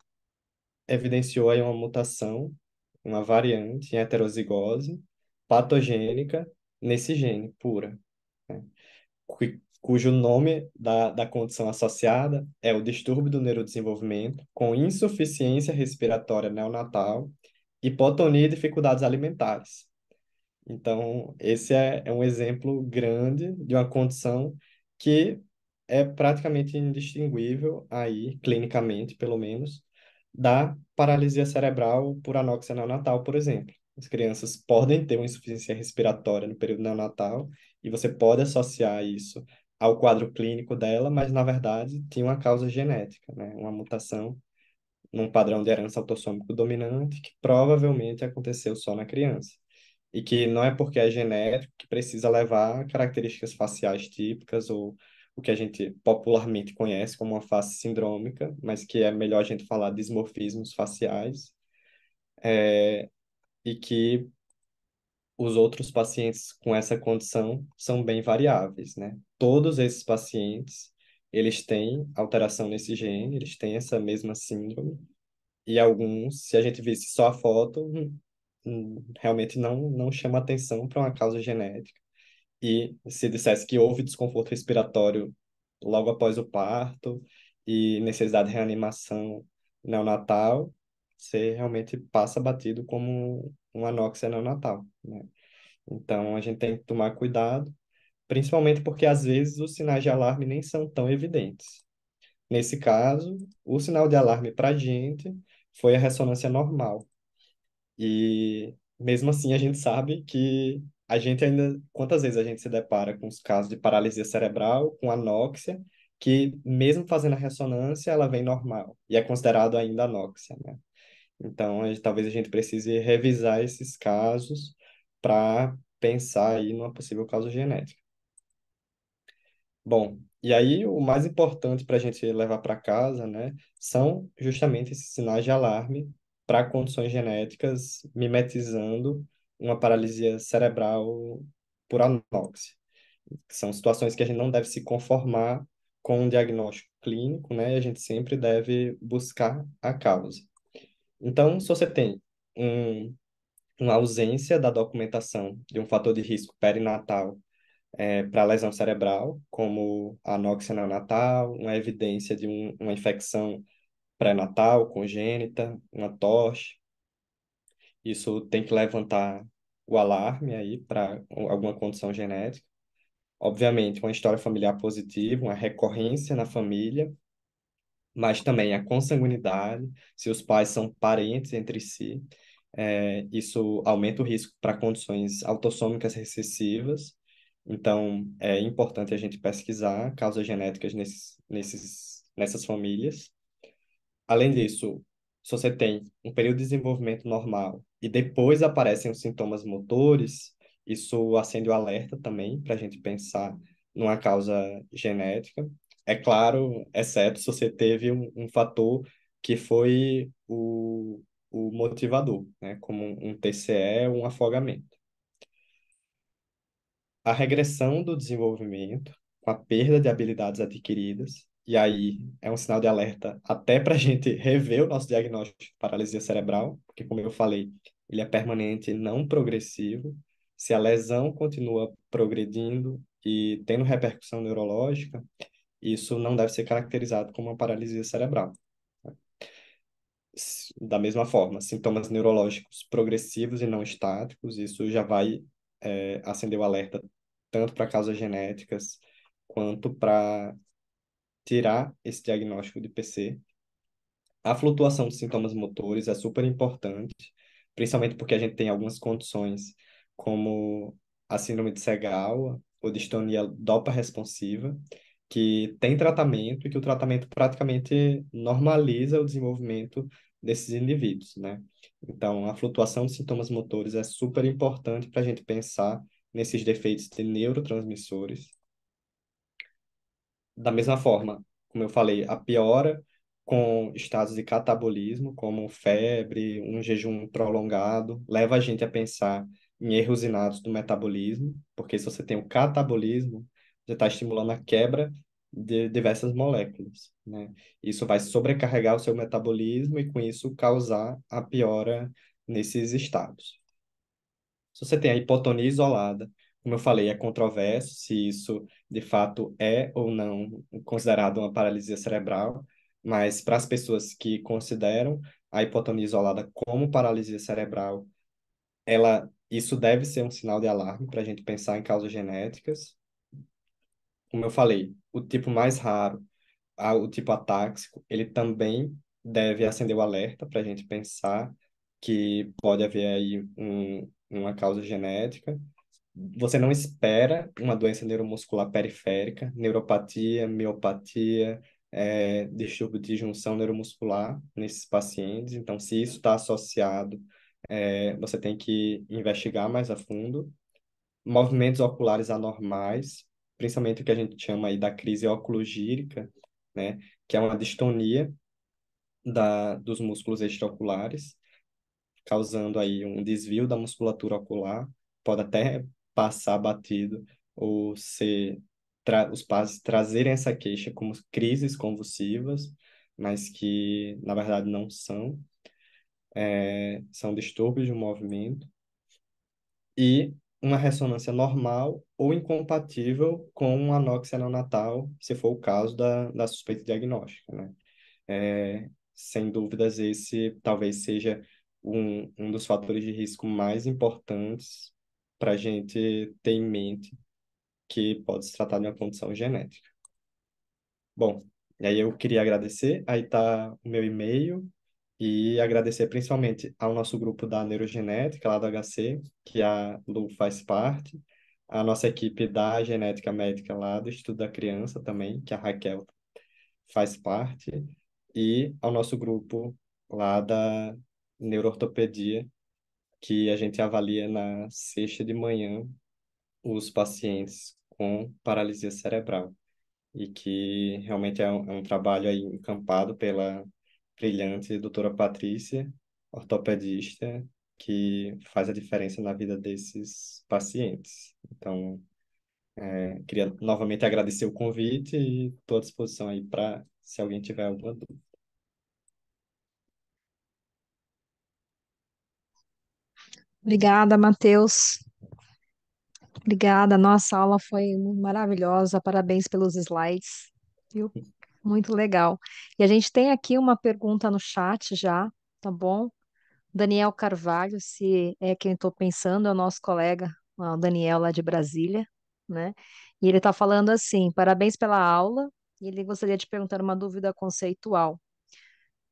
evidenciou aí uma mutação, uma variante em heterozigose patogênica nesse gene, pura, né? Cujo nome da condição associada é o distúrbio do neurodesenvolvimento com insuficiência respiratória neonatal, hipotonia e dificuldades alimentares. Então, esse é um exemplo grande de uma condição que é praticamente indistinguível aí, clinicamente, pelo menos, da paralisia cerebral por anóxia neonatal, por exemplo. As crianças podem ter uma insuficiência respiratória no período neonatal e você pode associar isso ao quadro clínico dela, mas, na verdade, tinha uma causa genética, né? Uma mutação num padrão de herança autossômico dominante que provavelmente aconteceu só na criança. E que não é porque é genético que precisa levar características faciais típicas ou o que a gente popularmente conhece como uma face sindrômica, mas que é melhor a gente falar dismorfismos faciais, e que os outros pacientes com essa condição são bem variáveis, né? Todos esses pacientes, eles têm alteração nesse gene, eles têm essa mesma síndrome, e alguns, se a gente visse só a foto, realmente não chama atenção para uma causa genética. E se dissesse que houve desconforto respiratório logo após o parto e necessidade de reanimação neonatal, você realmente passa batido como uma anóxia neonatal, né? Então, a gente tem que tomar cuidado, principalmente porque às vezes os sinais de alarme nem são tão evidentes. Nesse caso, o sinal de alarme para a gente foi a ressonância normal. E mesmo assim, a gente sabe que a gente ainda, quantas vezes a gente se depara com os casos de paralisia cerebral, com anóxia, que mesmo fazendo a ressonância, ela vem normal e é considerado ainda anóxia, né? Então, talvez a gente precise revisar esses casos para pensar aí numa possível causa genética. Bom, e aí o mais importante para a gente levar para casa, né, são justamente esses sinais de alarme para condições genéticas, mimetizando uma paralisia cerebral por anóxia, que são situações que a gente não deve se conformar com um diagnóstico clínico, né, e a gente sempre deve buscar a causa. Então, se você tem um, uma ausência da documentação de um fator de risco perinatal para lesão cerebral, como a anóxia neonatal, uma evidência de uma infecção pré-natal, congênita, uma tosse. Isso tem que levantar o alarme aí para alguma condição genética. Obviamente, uma história familiar positiva, uma recorrência na família, mas também a consanguinidade, se os pais são parentes entre si. Isso aumenta o risco para condições autossômicas recessivas. Então, é importante a gente pesquisar causas genéticas nessas famílias. Além disso, se você tem um período de desenvolvimento normal e depois aparecem os sintomas motores, isso acende o alerta também para a gente pensar numa causa genética. É claro, exceto se você teve um fator que foi o motivador, né? Como um TCE, um afogamento. A regressão do desenvolvimento, com a perda de habilidades adquiridas, e aí é um sinal de alerta até para a gente rever o nosso diagnóstico de paralisia cerebral, porque, como eu falei, ele é permanente e não progressivo. Se a lesão continua progredindo e tendo repercussão neurológica, isso não deve ser caracterizado como uma paralisia cerebral. Da mesma forma, sintomas neurológicos progressivos e não estáticos, isso já vai acender o alerta tanto para causas genéticas quanto para tirar esse diagnóstico de PC. A flutuação dos sintomas motores é super importante, principalmente porque a gente tem algumas condições, como a síndrome de Segala ou distonia dopa-responsiva, que tem tratamento e que o tratamento praticamente normaliza o desenvolvimento desses indivíduos, né? Então, a flutuação dos sintomas motores é super importante para a gente pensar nesses defeitos de neurotransmissores. Da mesma forma, como eu falei, a piora com estados de catabolismo, como febre, um jejum prolongado, leva a gente a pensar em erros inatos do metabolismo, porque se você tem o catabolismo, você está estimulando a quebra de diversas moléculas, né? Isso vai sobrecarregar o seu metabolismo e, com isso, causar a piora nesses estados. Se você tem a hipotonia isolada, como eu falei, é controverso se isso de fato é ou não considerado uma paralisia cerebral, mas para as pessoas que consideram a hipotonia isolada como paralisia cerebral, isso deve ser um sinal de alarme para a gente pensar em causas genéticas. Como eu falei, o tipo mais raro, o tipo atáxico, ele também deve acender o alerta para a gente pensar que pode haver aí uma causa genética. Você não espera uma doença neuromuscular periférica, neuropatia, miopatia, distúrbio de junção neuromuscular nesses pacientes. Então, se isso está associado, você tem que investigar mais a fundo. Movimentos oculares anormais, principalmente o que a gente chama aí da crise oculogírica, né, que é uma distonia dos músculos extraoculares, causando aí um desvio da musculatura ocular, pode até passar batido ou os pais trazerem essa queixa como crises convulsivas, mas que na verdade não são, são distúrbios de movimento, e uma ressonância normal ou incompatível com uma anóxia neonatal, se for o caso da suspeita diagnóstica, né? sem dúvidas, esse talvez seja um dos fatores de risco mais importantes para a gente ter em mente que pode se tratar de uma condição genética. Bom, e aí eu queria agradecer, aí está o meu e-mail, e agradecer principalmente ao nosso grupo da neurogenética lá do HC, que a Lu faz parte, a nossa equipe da genética médica lá do Estudo da Criança também, que a Raquel faz parte, e ao nosso grupo lá da neuroortopedia, que a gente avalia na sexta de manhã os pacientes com paralisia cerebral e que realmente é um trabalho aí encampado pela brilhante doutora Patrícia, ortopedista, que faz a diferença na vida desses pacientes. Então, queria novamente agradecer o convite e estou à disposição aí para se alguém tiver alguma dúvida. Obrigada, Matheus. Obrigada. Nossa, a aula foi maravilhosa. Parabéns pelos slides. Viu? Muito legal. E a gente tem aqui uma pergunta no chat já, tá bom? Daniel Carvalho, se é quem estou pensando, é o nosso colega, o Daniel lá de Brasília, né? E ele está falando assim: parabéns pela aula. E ele gostaria de perguntar uma dúvida conceitual,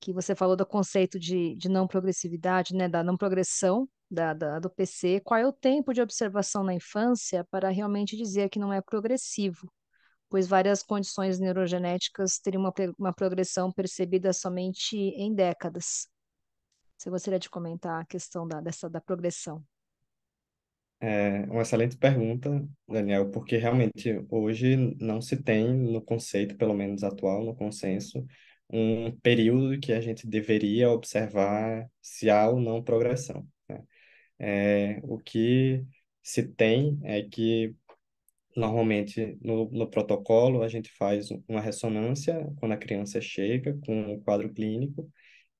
que você falou do conceito de não progressividade, né? Da não progressão do PC. Qual é o tempo de observação na infância para realmente dizer que não é progressivo? Pois várias condições neurogenéticas teriam uma progressão percebida somente em décadas. Você gostaria de comentar a questão da progressão? É uma excelente pergunta, Daniel, porque realmente hoje não se tem, no conceito, pelo menos atual, no consenso, um período que a gente deveria observar se há ou não progressão, né? O que se tem é que, normalmente, no protocolo, a gente faz uma ressonância quando a criança chega com o quadro clínico,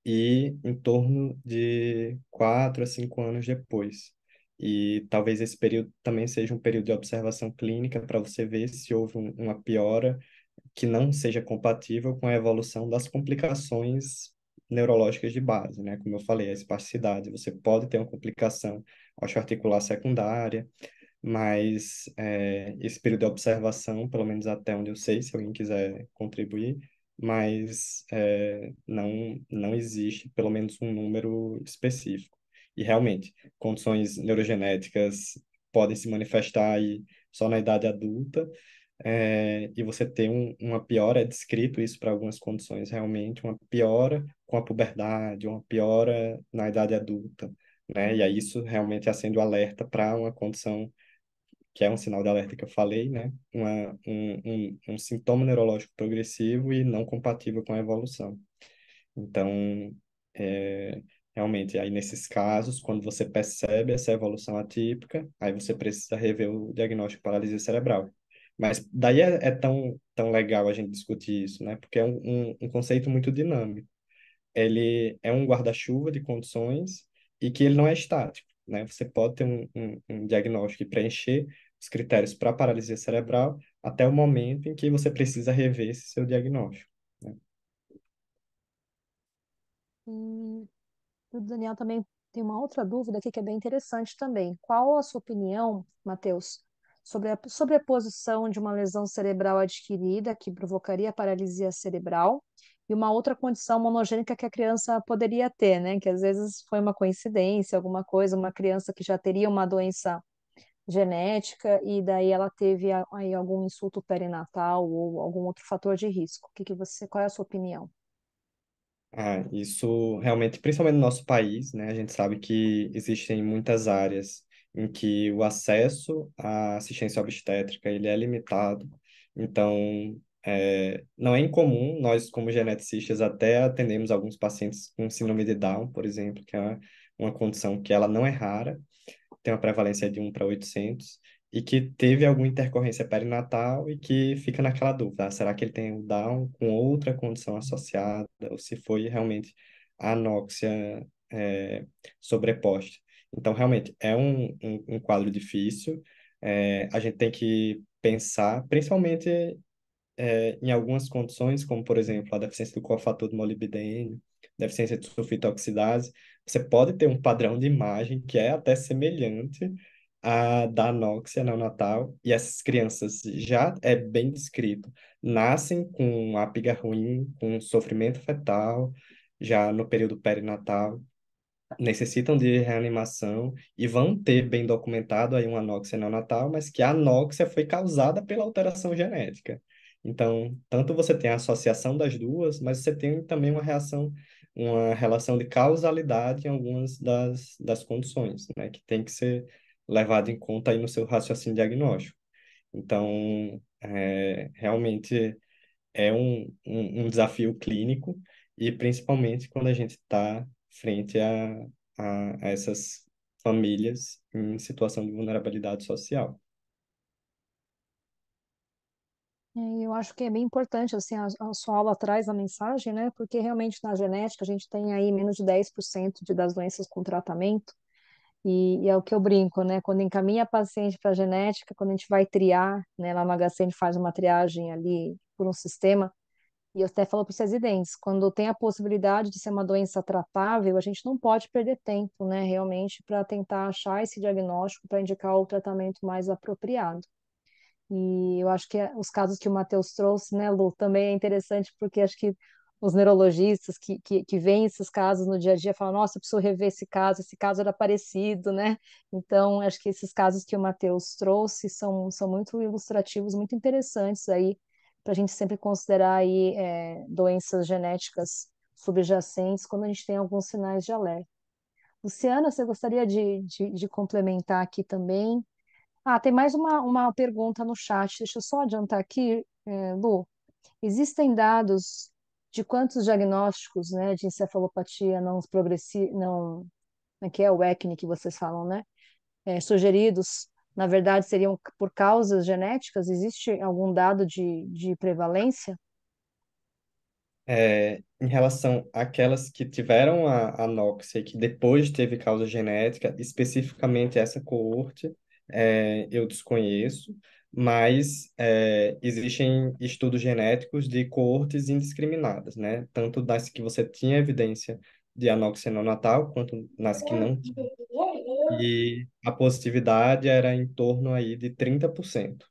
e em torno de 4 a 5 anos depois. E talvez esse período também seja um período de observação clínica para você ver se houve uma piora que não seja compatível com a evolução das complicações neurológicas de base, né? Como eu falei, a espasticidade. Você pode ter uma complicação osteoarticular secundária, mas esse período de observação, pelo menos até onde eu sei, se alguém quiser contribuir, mas não existe pelo menos um número específico. E realmente, condições neurogenéticas podem se manifestar aí só na idade adulta, e você ter uma piora, é descrito isso para algumas condições realmente, uma piora com a puberdade, uma piora na idade adulta, né? E aí isso realmente acende o alerta para uma condição que é um sinal de alerta que eu falei, né? Um sintoma neurológico progressivo e não compatível com a evolução. Então, é, realmente, aí nesses casos, quando você percebe essa evolução atípica, aí você precisa rever o diagnóstico de paralisia cerebral. Mas daí é tão legal a gente discutir isso, né? Porque é um conceito muito dinâmico. Ele é um guarda-chuva de condições e que ele não é estático, né? Você pode ter um diagnóstico e preencher os critérios para paralisia cerebral até o momento em que você precisa rever esse seu diagnóstico, né? E o Daniel também tem uma outra dúvida aqui que é bem interessante também. Qual a sua opinião, Matheus, sobre a sobreposição de uma lesão cerebral adquirida que provocaria paralisia cerebral e uma outra condição monogênica que a criança poderia ter, né? Que às vezes foi uma coincidência, alguma coisa, uma criança que já teria uma doença genética e daí ela teve aí algum insulto perinatal ou algum outro fator de risco. Qual é a sua opinião? Isso realmente, principalmente no nosso país, né? A gente sabe que existem muitas áreas em que o acesso à assistência obstétrica ele é limitado. Então, não é incomum nós, como geneticistas, até atendemos alguns pacientes com síndrome de Down, por exemplo, que é uma condição que ela não é rara, tem uma prevalência de 1 para 800, e que teve alguma intercorrência perinatal e que fica naquela dúvida, será que ele tem o Down com outra condição associada, ou se foi realmente a anóxia sobreposta. Então, realmente, é um quadro difícil. A gente tem que pensar, principalmente em algumas condições, como, por exemplo, a deficiência do cofator de molibdênio, deficiência de sulfito oxidase, você pode ter um padrão de imagem que é até semelhante à da anóxia neonatal, e essas crianças já é bem descrito, nascem com apga ruim, com sofrimento fetal, já no período perinatal, necessitam de reanimação e vão ter bem documentado aí uma anóxia neonatal, mas que a anóxia foi causada pela alteração genética. Então, tanto você tem a associação das duas, mas você tem também uma relação de causalidade em algumas das condições, né, que tem que ser levado em conta aí no seu raciocínio diagnóstico. Então, realmente é um desafio clínico, e principalmente quando a gente está frente a essas famílias em situação de vulnerabilidade social. Eu acho que é bem importante, assim, a sua aula traz a mensagem, né? Porque realmente na genética a gente tem aí menos de 10% das doenças com tratamento, e é o que eu brinco, né? Quando encaminha a paciente para a genética, quando a gente vai triar, né? Lá no HC a gente faz uma triagem ali por um sistema, e eu até falo para os residentes, quando tem a possibilidade de ser uma doença tratável, a gente não pode perder tempo, né? Realmente, para tentar achar esse diagnóstico para indicar o tratamento mais apropriado. E eu acho que os casos que o Matheus trouxe, né, Lu, também é interessante porque acho que os neurologistas que veem esses casos no dia a dia falam, nossa, eu preciso rever esse caso era parecido, né? Então, acho que esses casos que o Matheus trouxe são muito ilustrativos, muito interessantes aí, para a gente sempre considerar aí doenças genéticas subjacentes quando a gente tem alguns sinais de alerta. Luciana, você gostaria de complementar aqui também? Ah, tem mais uma pergunta no chat. Deixa eu só adiantar aqui, Lu. Existem dados de quantos diagnósticos, né, de encefalopatia não progressiva, não, como é que é o ECNI que vocês falam, né, sugeridos, na verdade, seriam por causas genéticas? Existe algum dado de prevalência? Em relação àquelas que tiveram a anóxia e que depois teve causa genética, especificamente essa coorte, eu desconheço, mas existem estudos genéticos de coortes indiscriminadas, né? Tanto das que você tinha evidência de anóxia neonatal, quanto nas que não tinha. E a positividade era em torno aí de 30%.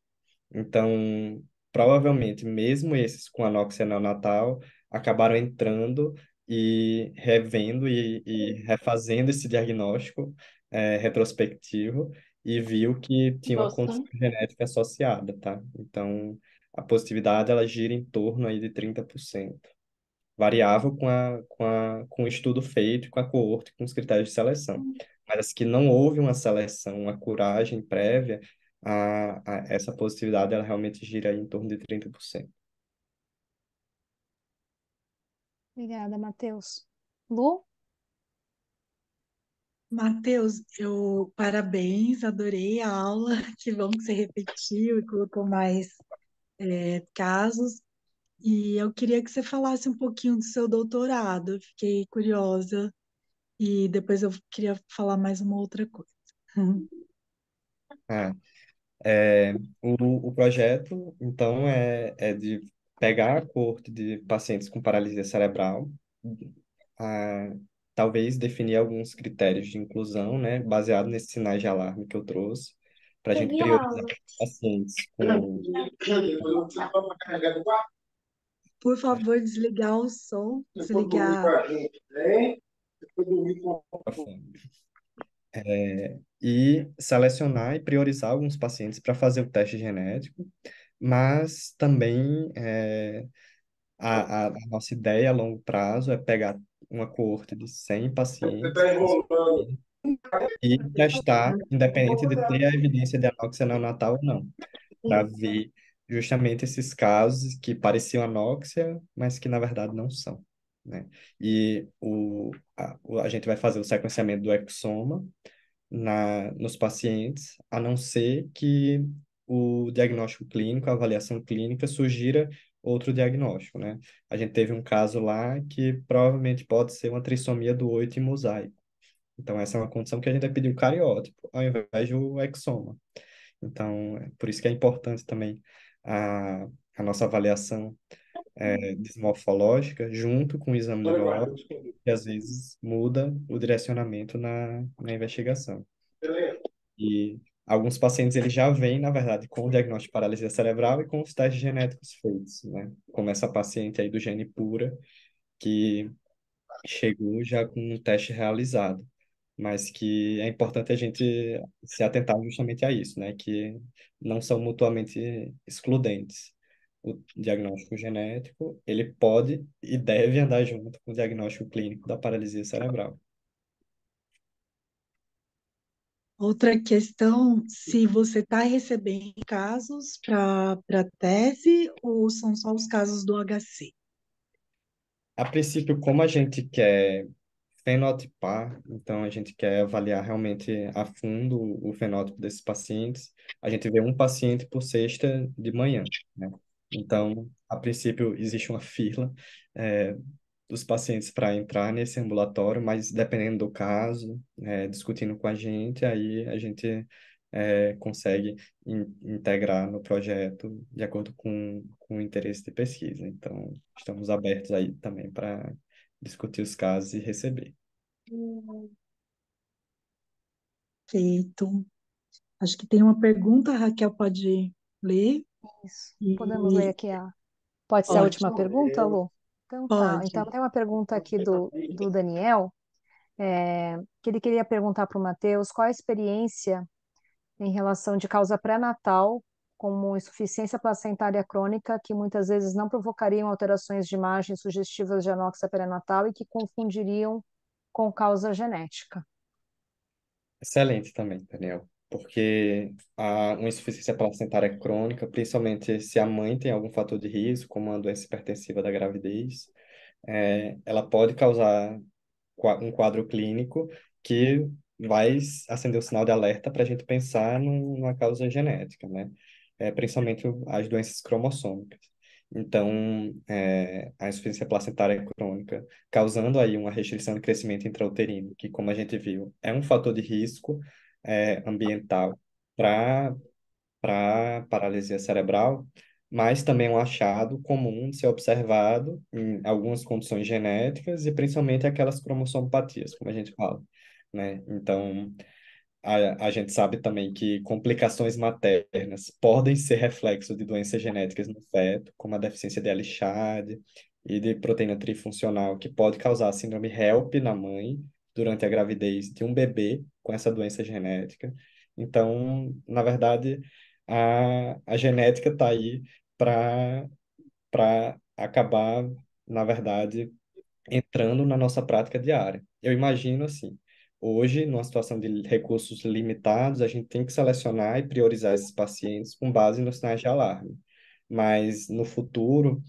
Então, provavelmente, mesmo esses com anóxia neonatal, acabaram entrando e revendo e refazendo esse diagnóstico retrospectivo, e viu que tinha uma condição genética associada, tá? Então, a positividade, ela gira em torno aí de 30%. Variável com o estudo feito, com a coorte, com os critérios de seleção. Mas as que não houve uma seleção, uma curagem prévia, essa positividade ela realmente gira aí em torno de 30%. Obrigada, Matheus. Lu? Matheus, eu parabéns, adorei a aula, que bom que você repetiu e colocou mais casos. E eu queria que você falasse um pouquinho do seu doutorado, eu fiquei curiosa, e depois eu queria falar mais uma outra coisa. Ah, é, o projeto, então, é de pegar a coorte de pacientes com paralisia cerebral, ah, talvez definir alguns critérios de inclusão, né, baseado nesses sinais de alarme que eu trouxe, para a gente priorizar pacientes com Por favor, desligar o som, desligar. e selecionar e priorizar alguns pacientes para fazer o teste genético, mas também a nossa ideia a longo prazo é pegar uma coorte de 100 pacientes e testar, independente de ter a evidência de anóxia neonatal ou não, para ver justamente esses casos que pareciam anóxia, mas que na verdade não são, né? E a gente vai fazer o sequenciamento do exoma nos pacientes, a não ser que o diagnóstico clínico, a avaliação clínica sugira outro diagnóstico, né? A gente teve um caso lá que provavelmente pode ser uma trissomia do 8 em mosaico. Então, essa é uma condição que a gente vai pedir o cariótipo ao invés do exoma. Então, é por isso que é importante também a, a nossa avaliação desmorfológica junto com o exame neurológico, que às vezes muda o direcionamento na investigação. E alguns pacientes eles já vêm, na verdade, com o diagnóstico de paralisia cerebral e com os testes genéticos feitos, né? Como essa paciente aí do Gene Pura, que chegou já com um teste realizado, mas que é importante a gente se atentar justamente a isso, né? Que não são mutuamente excludentes. O diagnóstico genético, ele pode e deve andar junto com o diagnóstico clínico da paralisia cerebral. Outra questão, se você está recebendo casos para tese ou são só os casos do HC? A princípio, como a gente quer fenotipar, então a gente quer avaliar realmente a fundo o fenótipo desses pacientes. A gente vê um paciente por sexta de manhã, né? Então, a princípio, existe uma fila eh, dos pacientes para entrar nesse ambulatório, mas dependendo do caso, discutindo com a gente, aí a gente consegue integrar no projeto de acordo com o interesse de pesquisa. Então, estamos abertos aí também para discutir os casos e receber. Feito. Acho que tem uma pergunta, a Raquel pode ler? Isso. Podemos ler E aqui Pode ser a pode, última pergunta, Lu? Então tá. Então pode. tem uma pergunta aqui do Daniel, que ele queria perguntar para o Matheus qual a experiência em relação de causa pré-natal, como insuficiência placentária crônica, que muitas vezes não provocariam alterações de imagem sugestivas de anóxia pré-natal e que confundiriam com causa genética. Excelente também, Daniel, porque uma insuficiência placentária crônica, principalmente se a mãe tem algum fator de risco, como uma doença hipertensiva da gravidez, ela pode causar um quadro clínico que vai acender o sinal de alerta para a gente pensar numa causa genética, né? Principalmente as doenças cromossômicas. Então, a insuficiência placentária crônica, causando aí uma restrição de crescimento intrauterino, que, como a gente viu, é um fator de risco ambiental para paralisia cerebral, mas também é um achado comum de ser observado em algumas condições genéticas e principalmente aquelas cromossomopatias, como a gente fala, né? Então, a gente sabe também que complicações maternas podem ser reflexo de doenças genéticas no feto, como a deficiência de Al-Shade e de proteína trifuncional, que pode causar síndrome HELP na mãe durante a gravidez de um bebê com essa doença genética. Então, na verdade, a genética está aí para acabar, na verdade, entrando na nossa prática diária. Eu imagino assim, hoje, numa situação de recursos limitados, a gente tem que selecionar e priorizar esses pacientes com base nos sinais de alarme. Mas no futuro,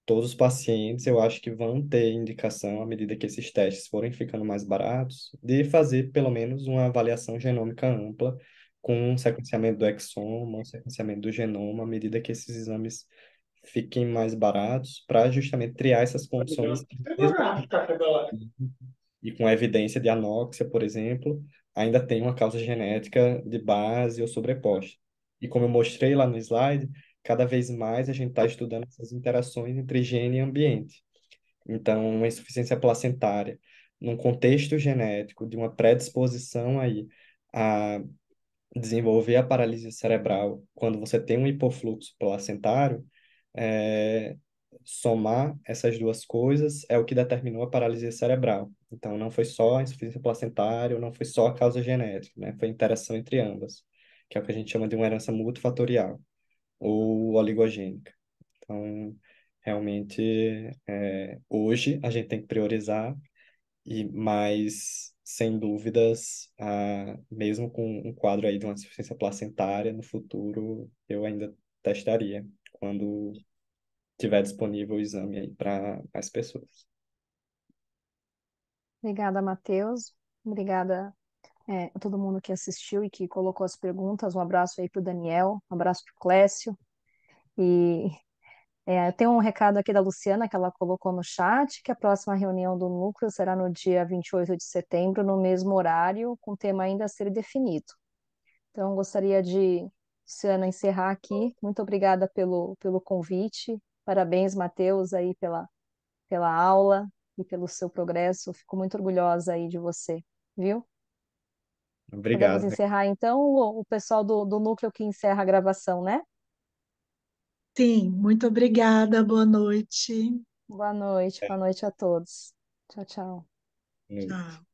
todos os pacientes, eu acho que vão ter indicação, à medida que esses testes forem ficando mais baratos, de fazer pelo menos uma avaliação genômica ampla, com um sequenciamento do exoma, um sequenciamento do genoma, à medida que esses exames fiquem mais baratos, para justamente triar essas condições, mesmo e com evidência de anóxia, por exemplo, ainda tem uma causa genética de base ou sobreposta. E como eu mostrei lá no slide, cada vez mais a gente está estudando essas interações entre gene e ambiente. Então, uma insuficiência placentária, num contexto genético de uma predisposição aí a desenvolver a paralisia cerebral, quando você tem um hipofluxo placentário, é, somar essas duas coisas é o que determinou a paralisia cerebral. Então, não foi só a insuficiência placentária, ou não foi só a causa genética, né? Foi a interação entre ambas, que é o que a gente chama de uma herança multifatorial, ou oligogênica. Então, realmente, hoje a gente tem que priorizar mas, sem dúvidas, mesmo com um quadro aí de uma insuficiência placentária, no futuro eu ainda testaria quando tiver disponível o exame aí para as pessoas. Obrigada, Matheus. Obrigada, a todo mundo que assistiu e que colocou as perguntas. Um abraço aí para o Daniel, um abraço para o Clécio. E tem um recado aqui da Luciana que ela colocou no chat, que a próxima reunião do núcleo será no dia 28 de setembro, no mesmo horário, com tema ainda a ser definido. Então, gostaria de Luciana, encerrar aqui. Muito obrigada pelo convite. Parabéns, Matheus, aí pela aula e pelo seu progresso. Fico muito orgulhosa aí de você, viu? Podemos Obrigado. encerrar então, o pessoal do núcleo que encerra a gravação, né? Sim, muito obrigada, boa noite. Boa noite a todos. Tchau, tchau. Tchau.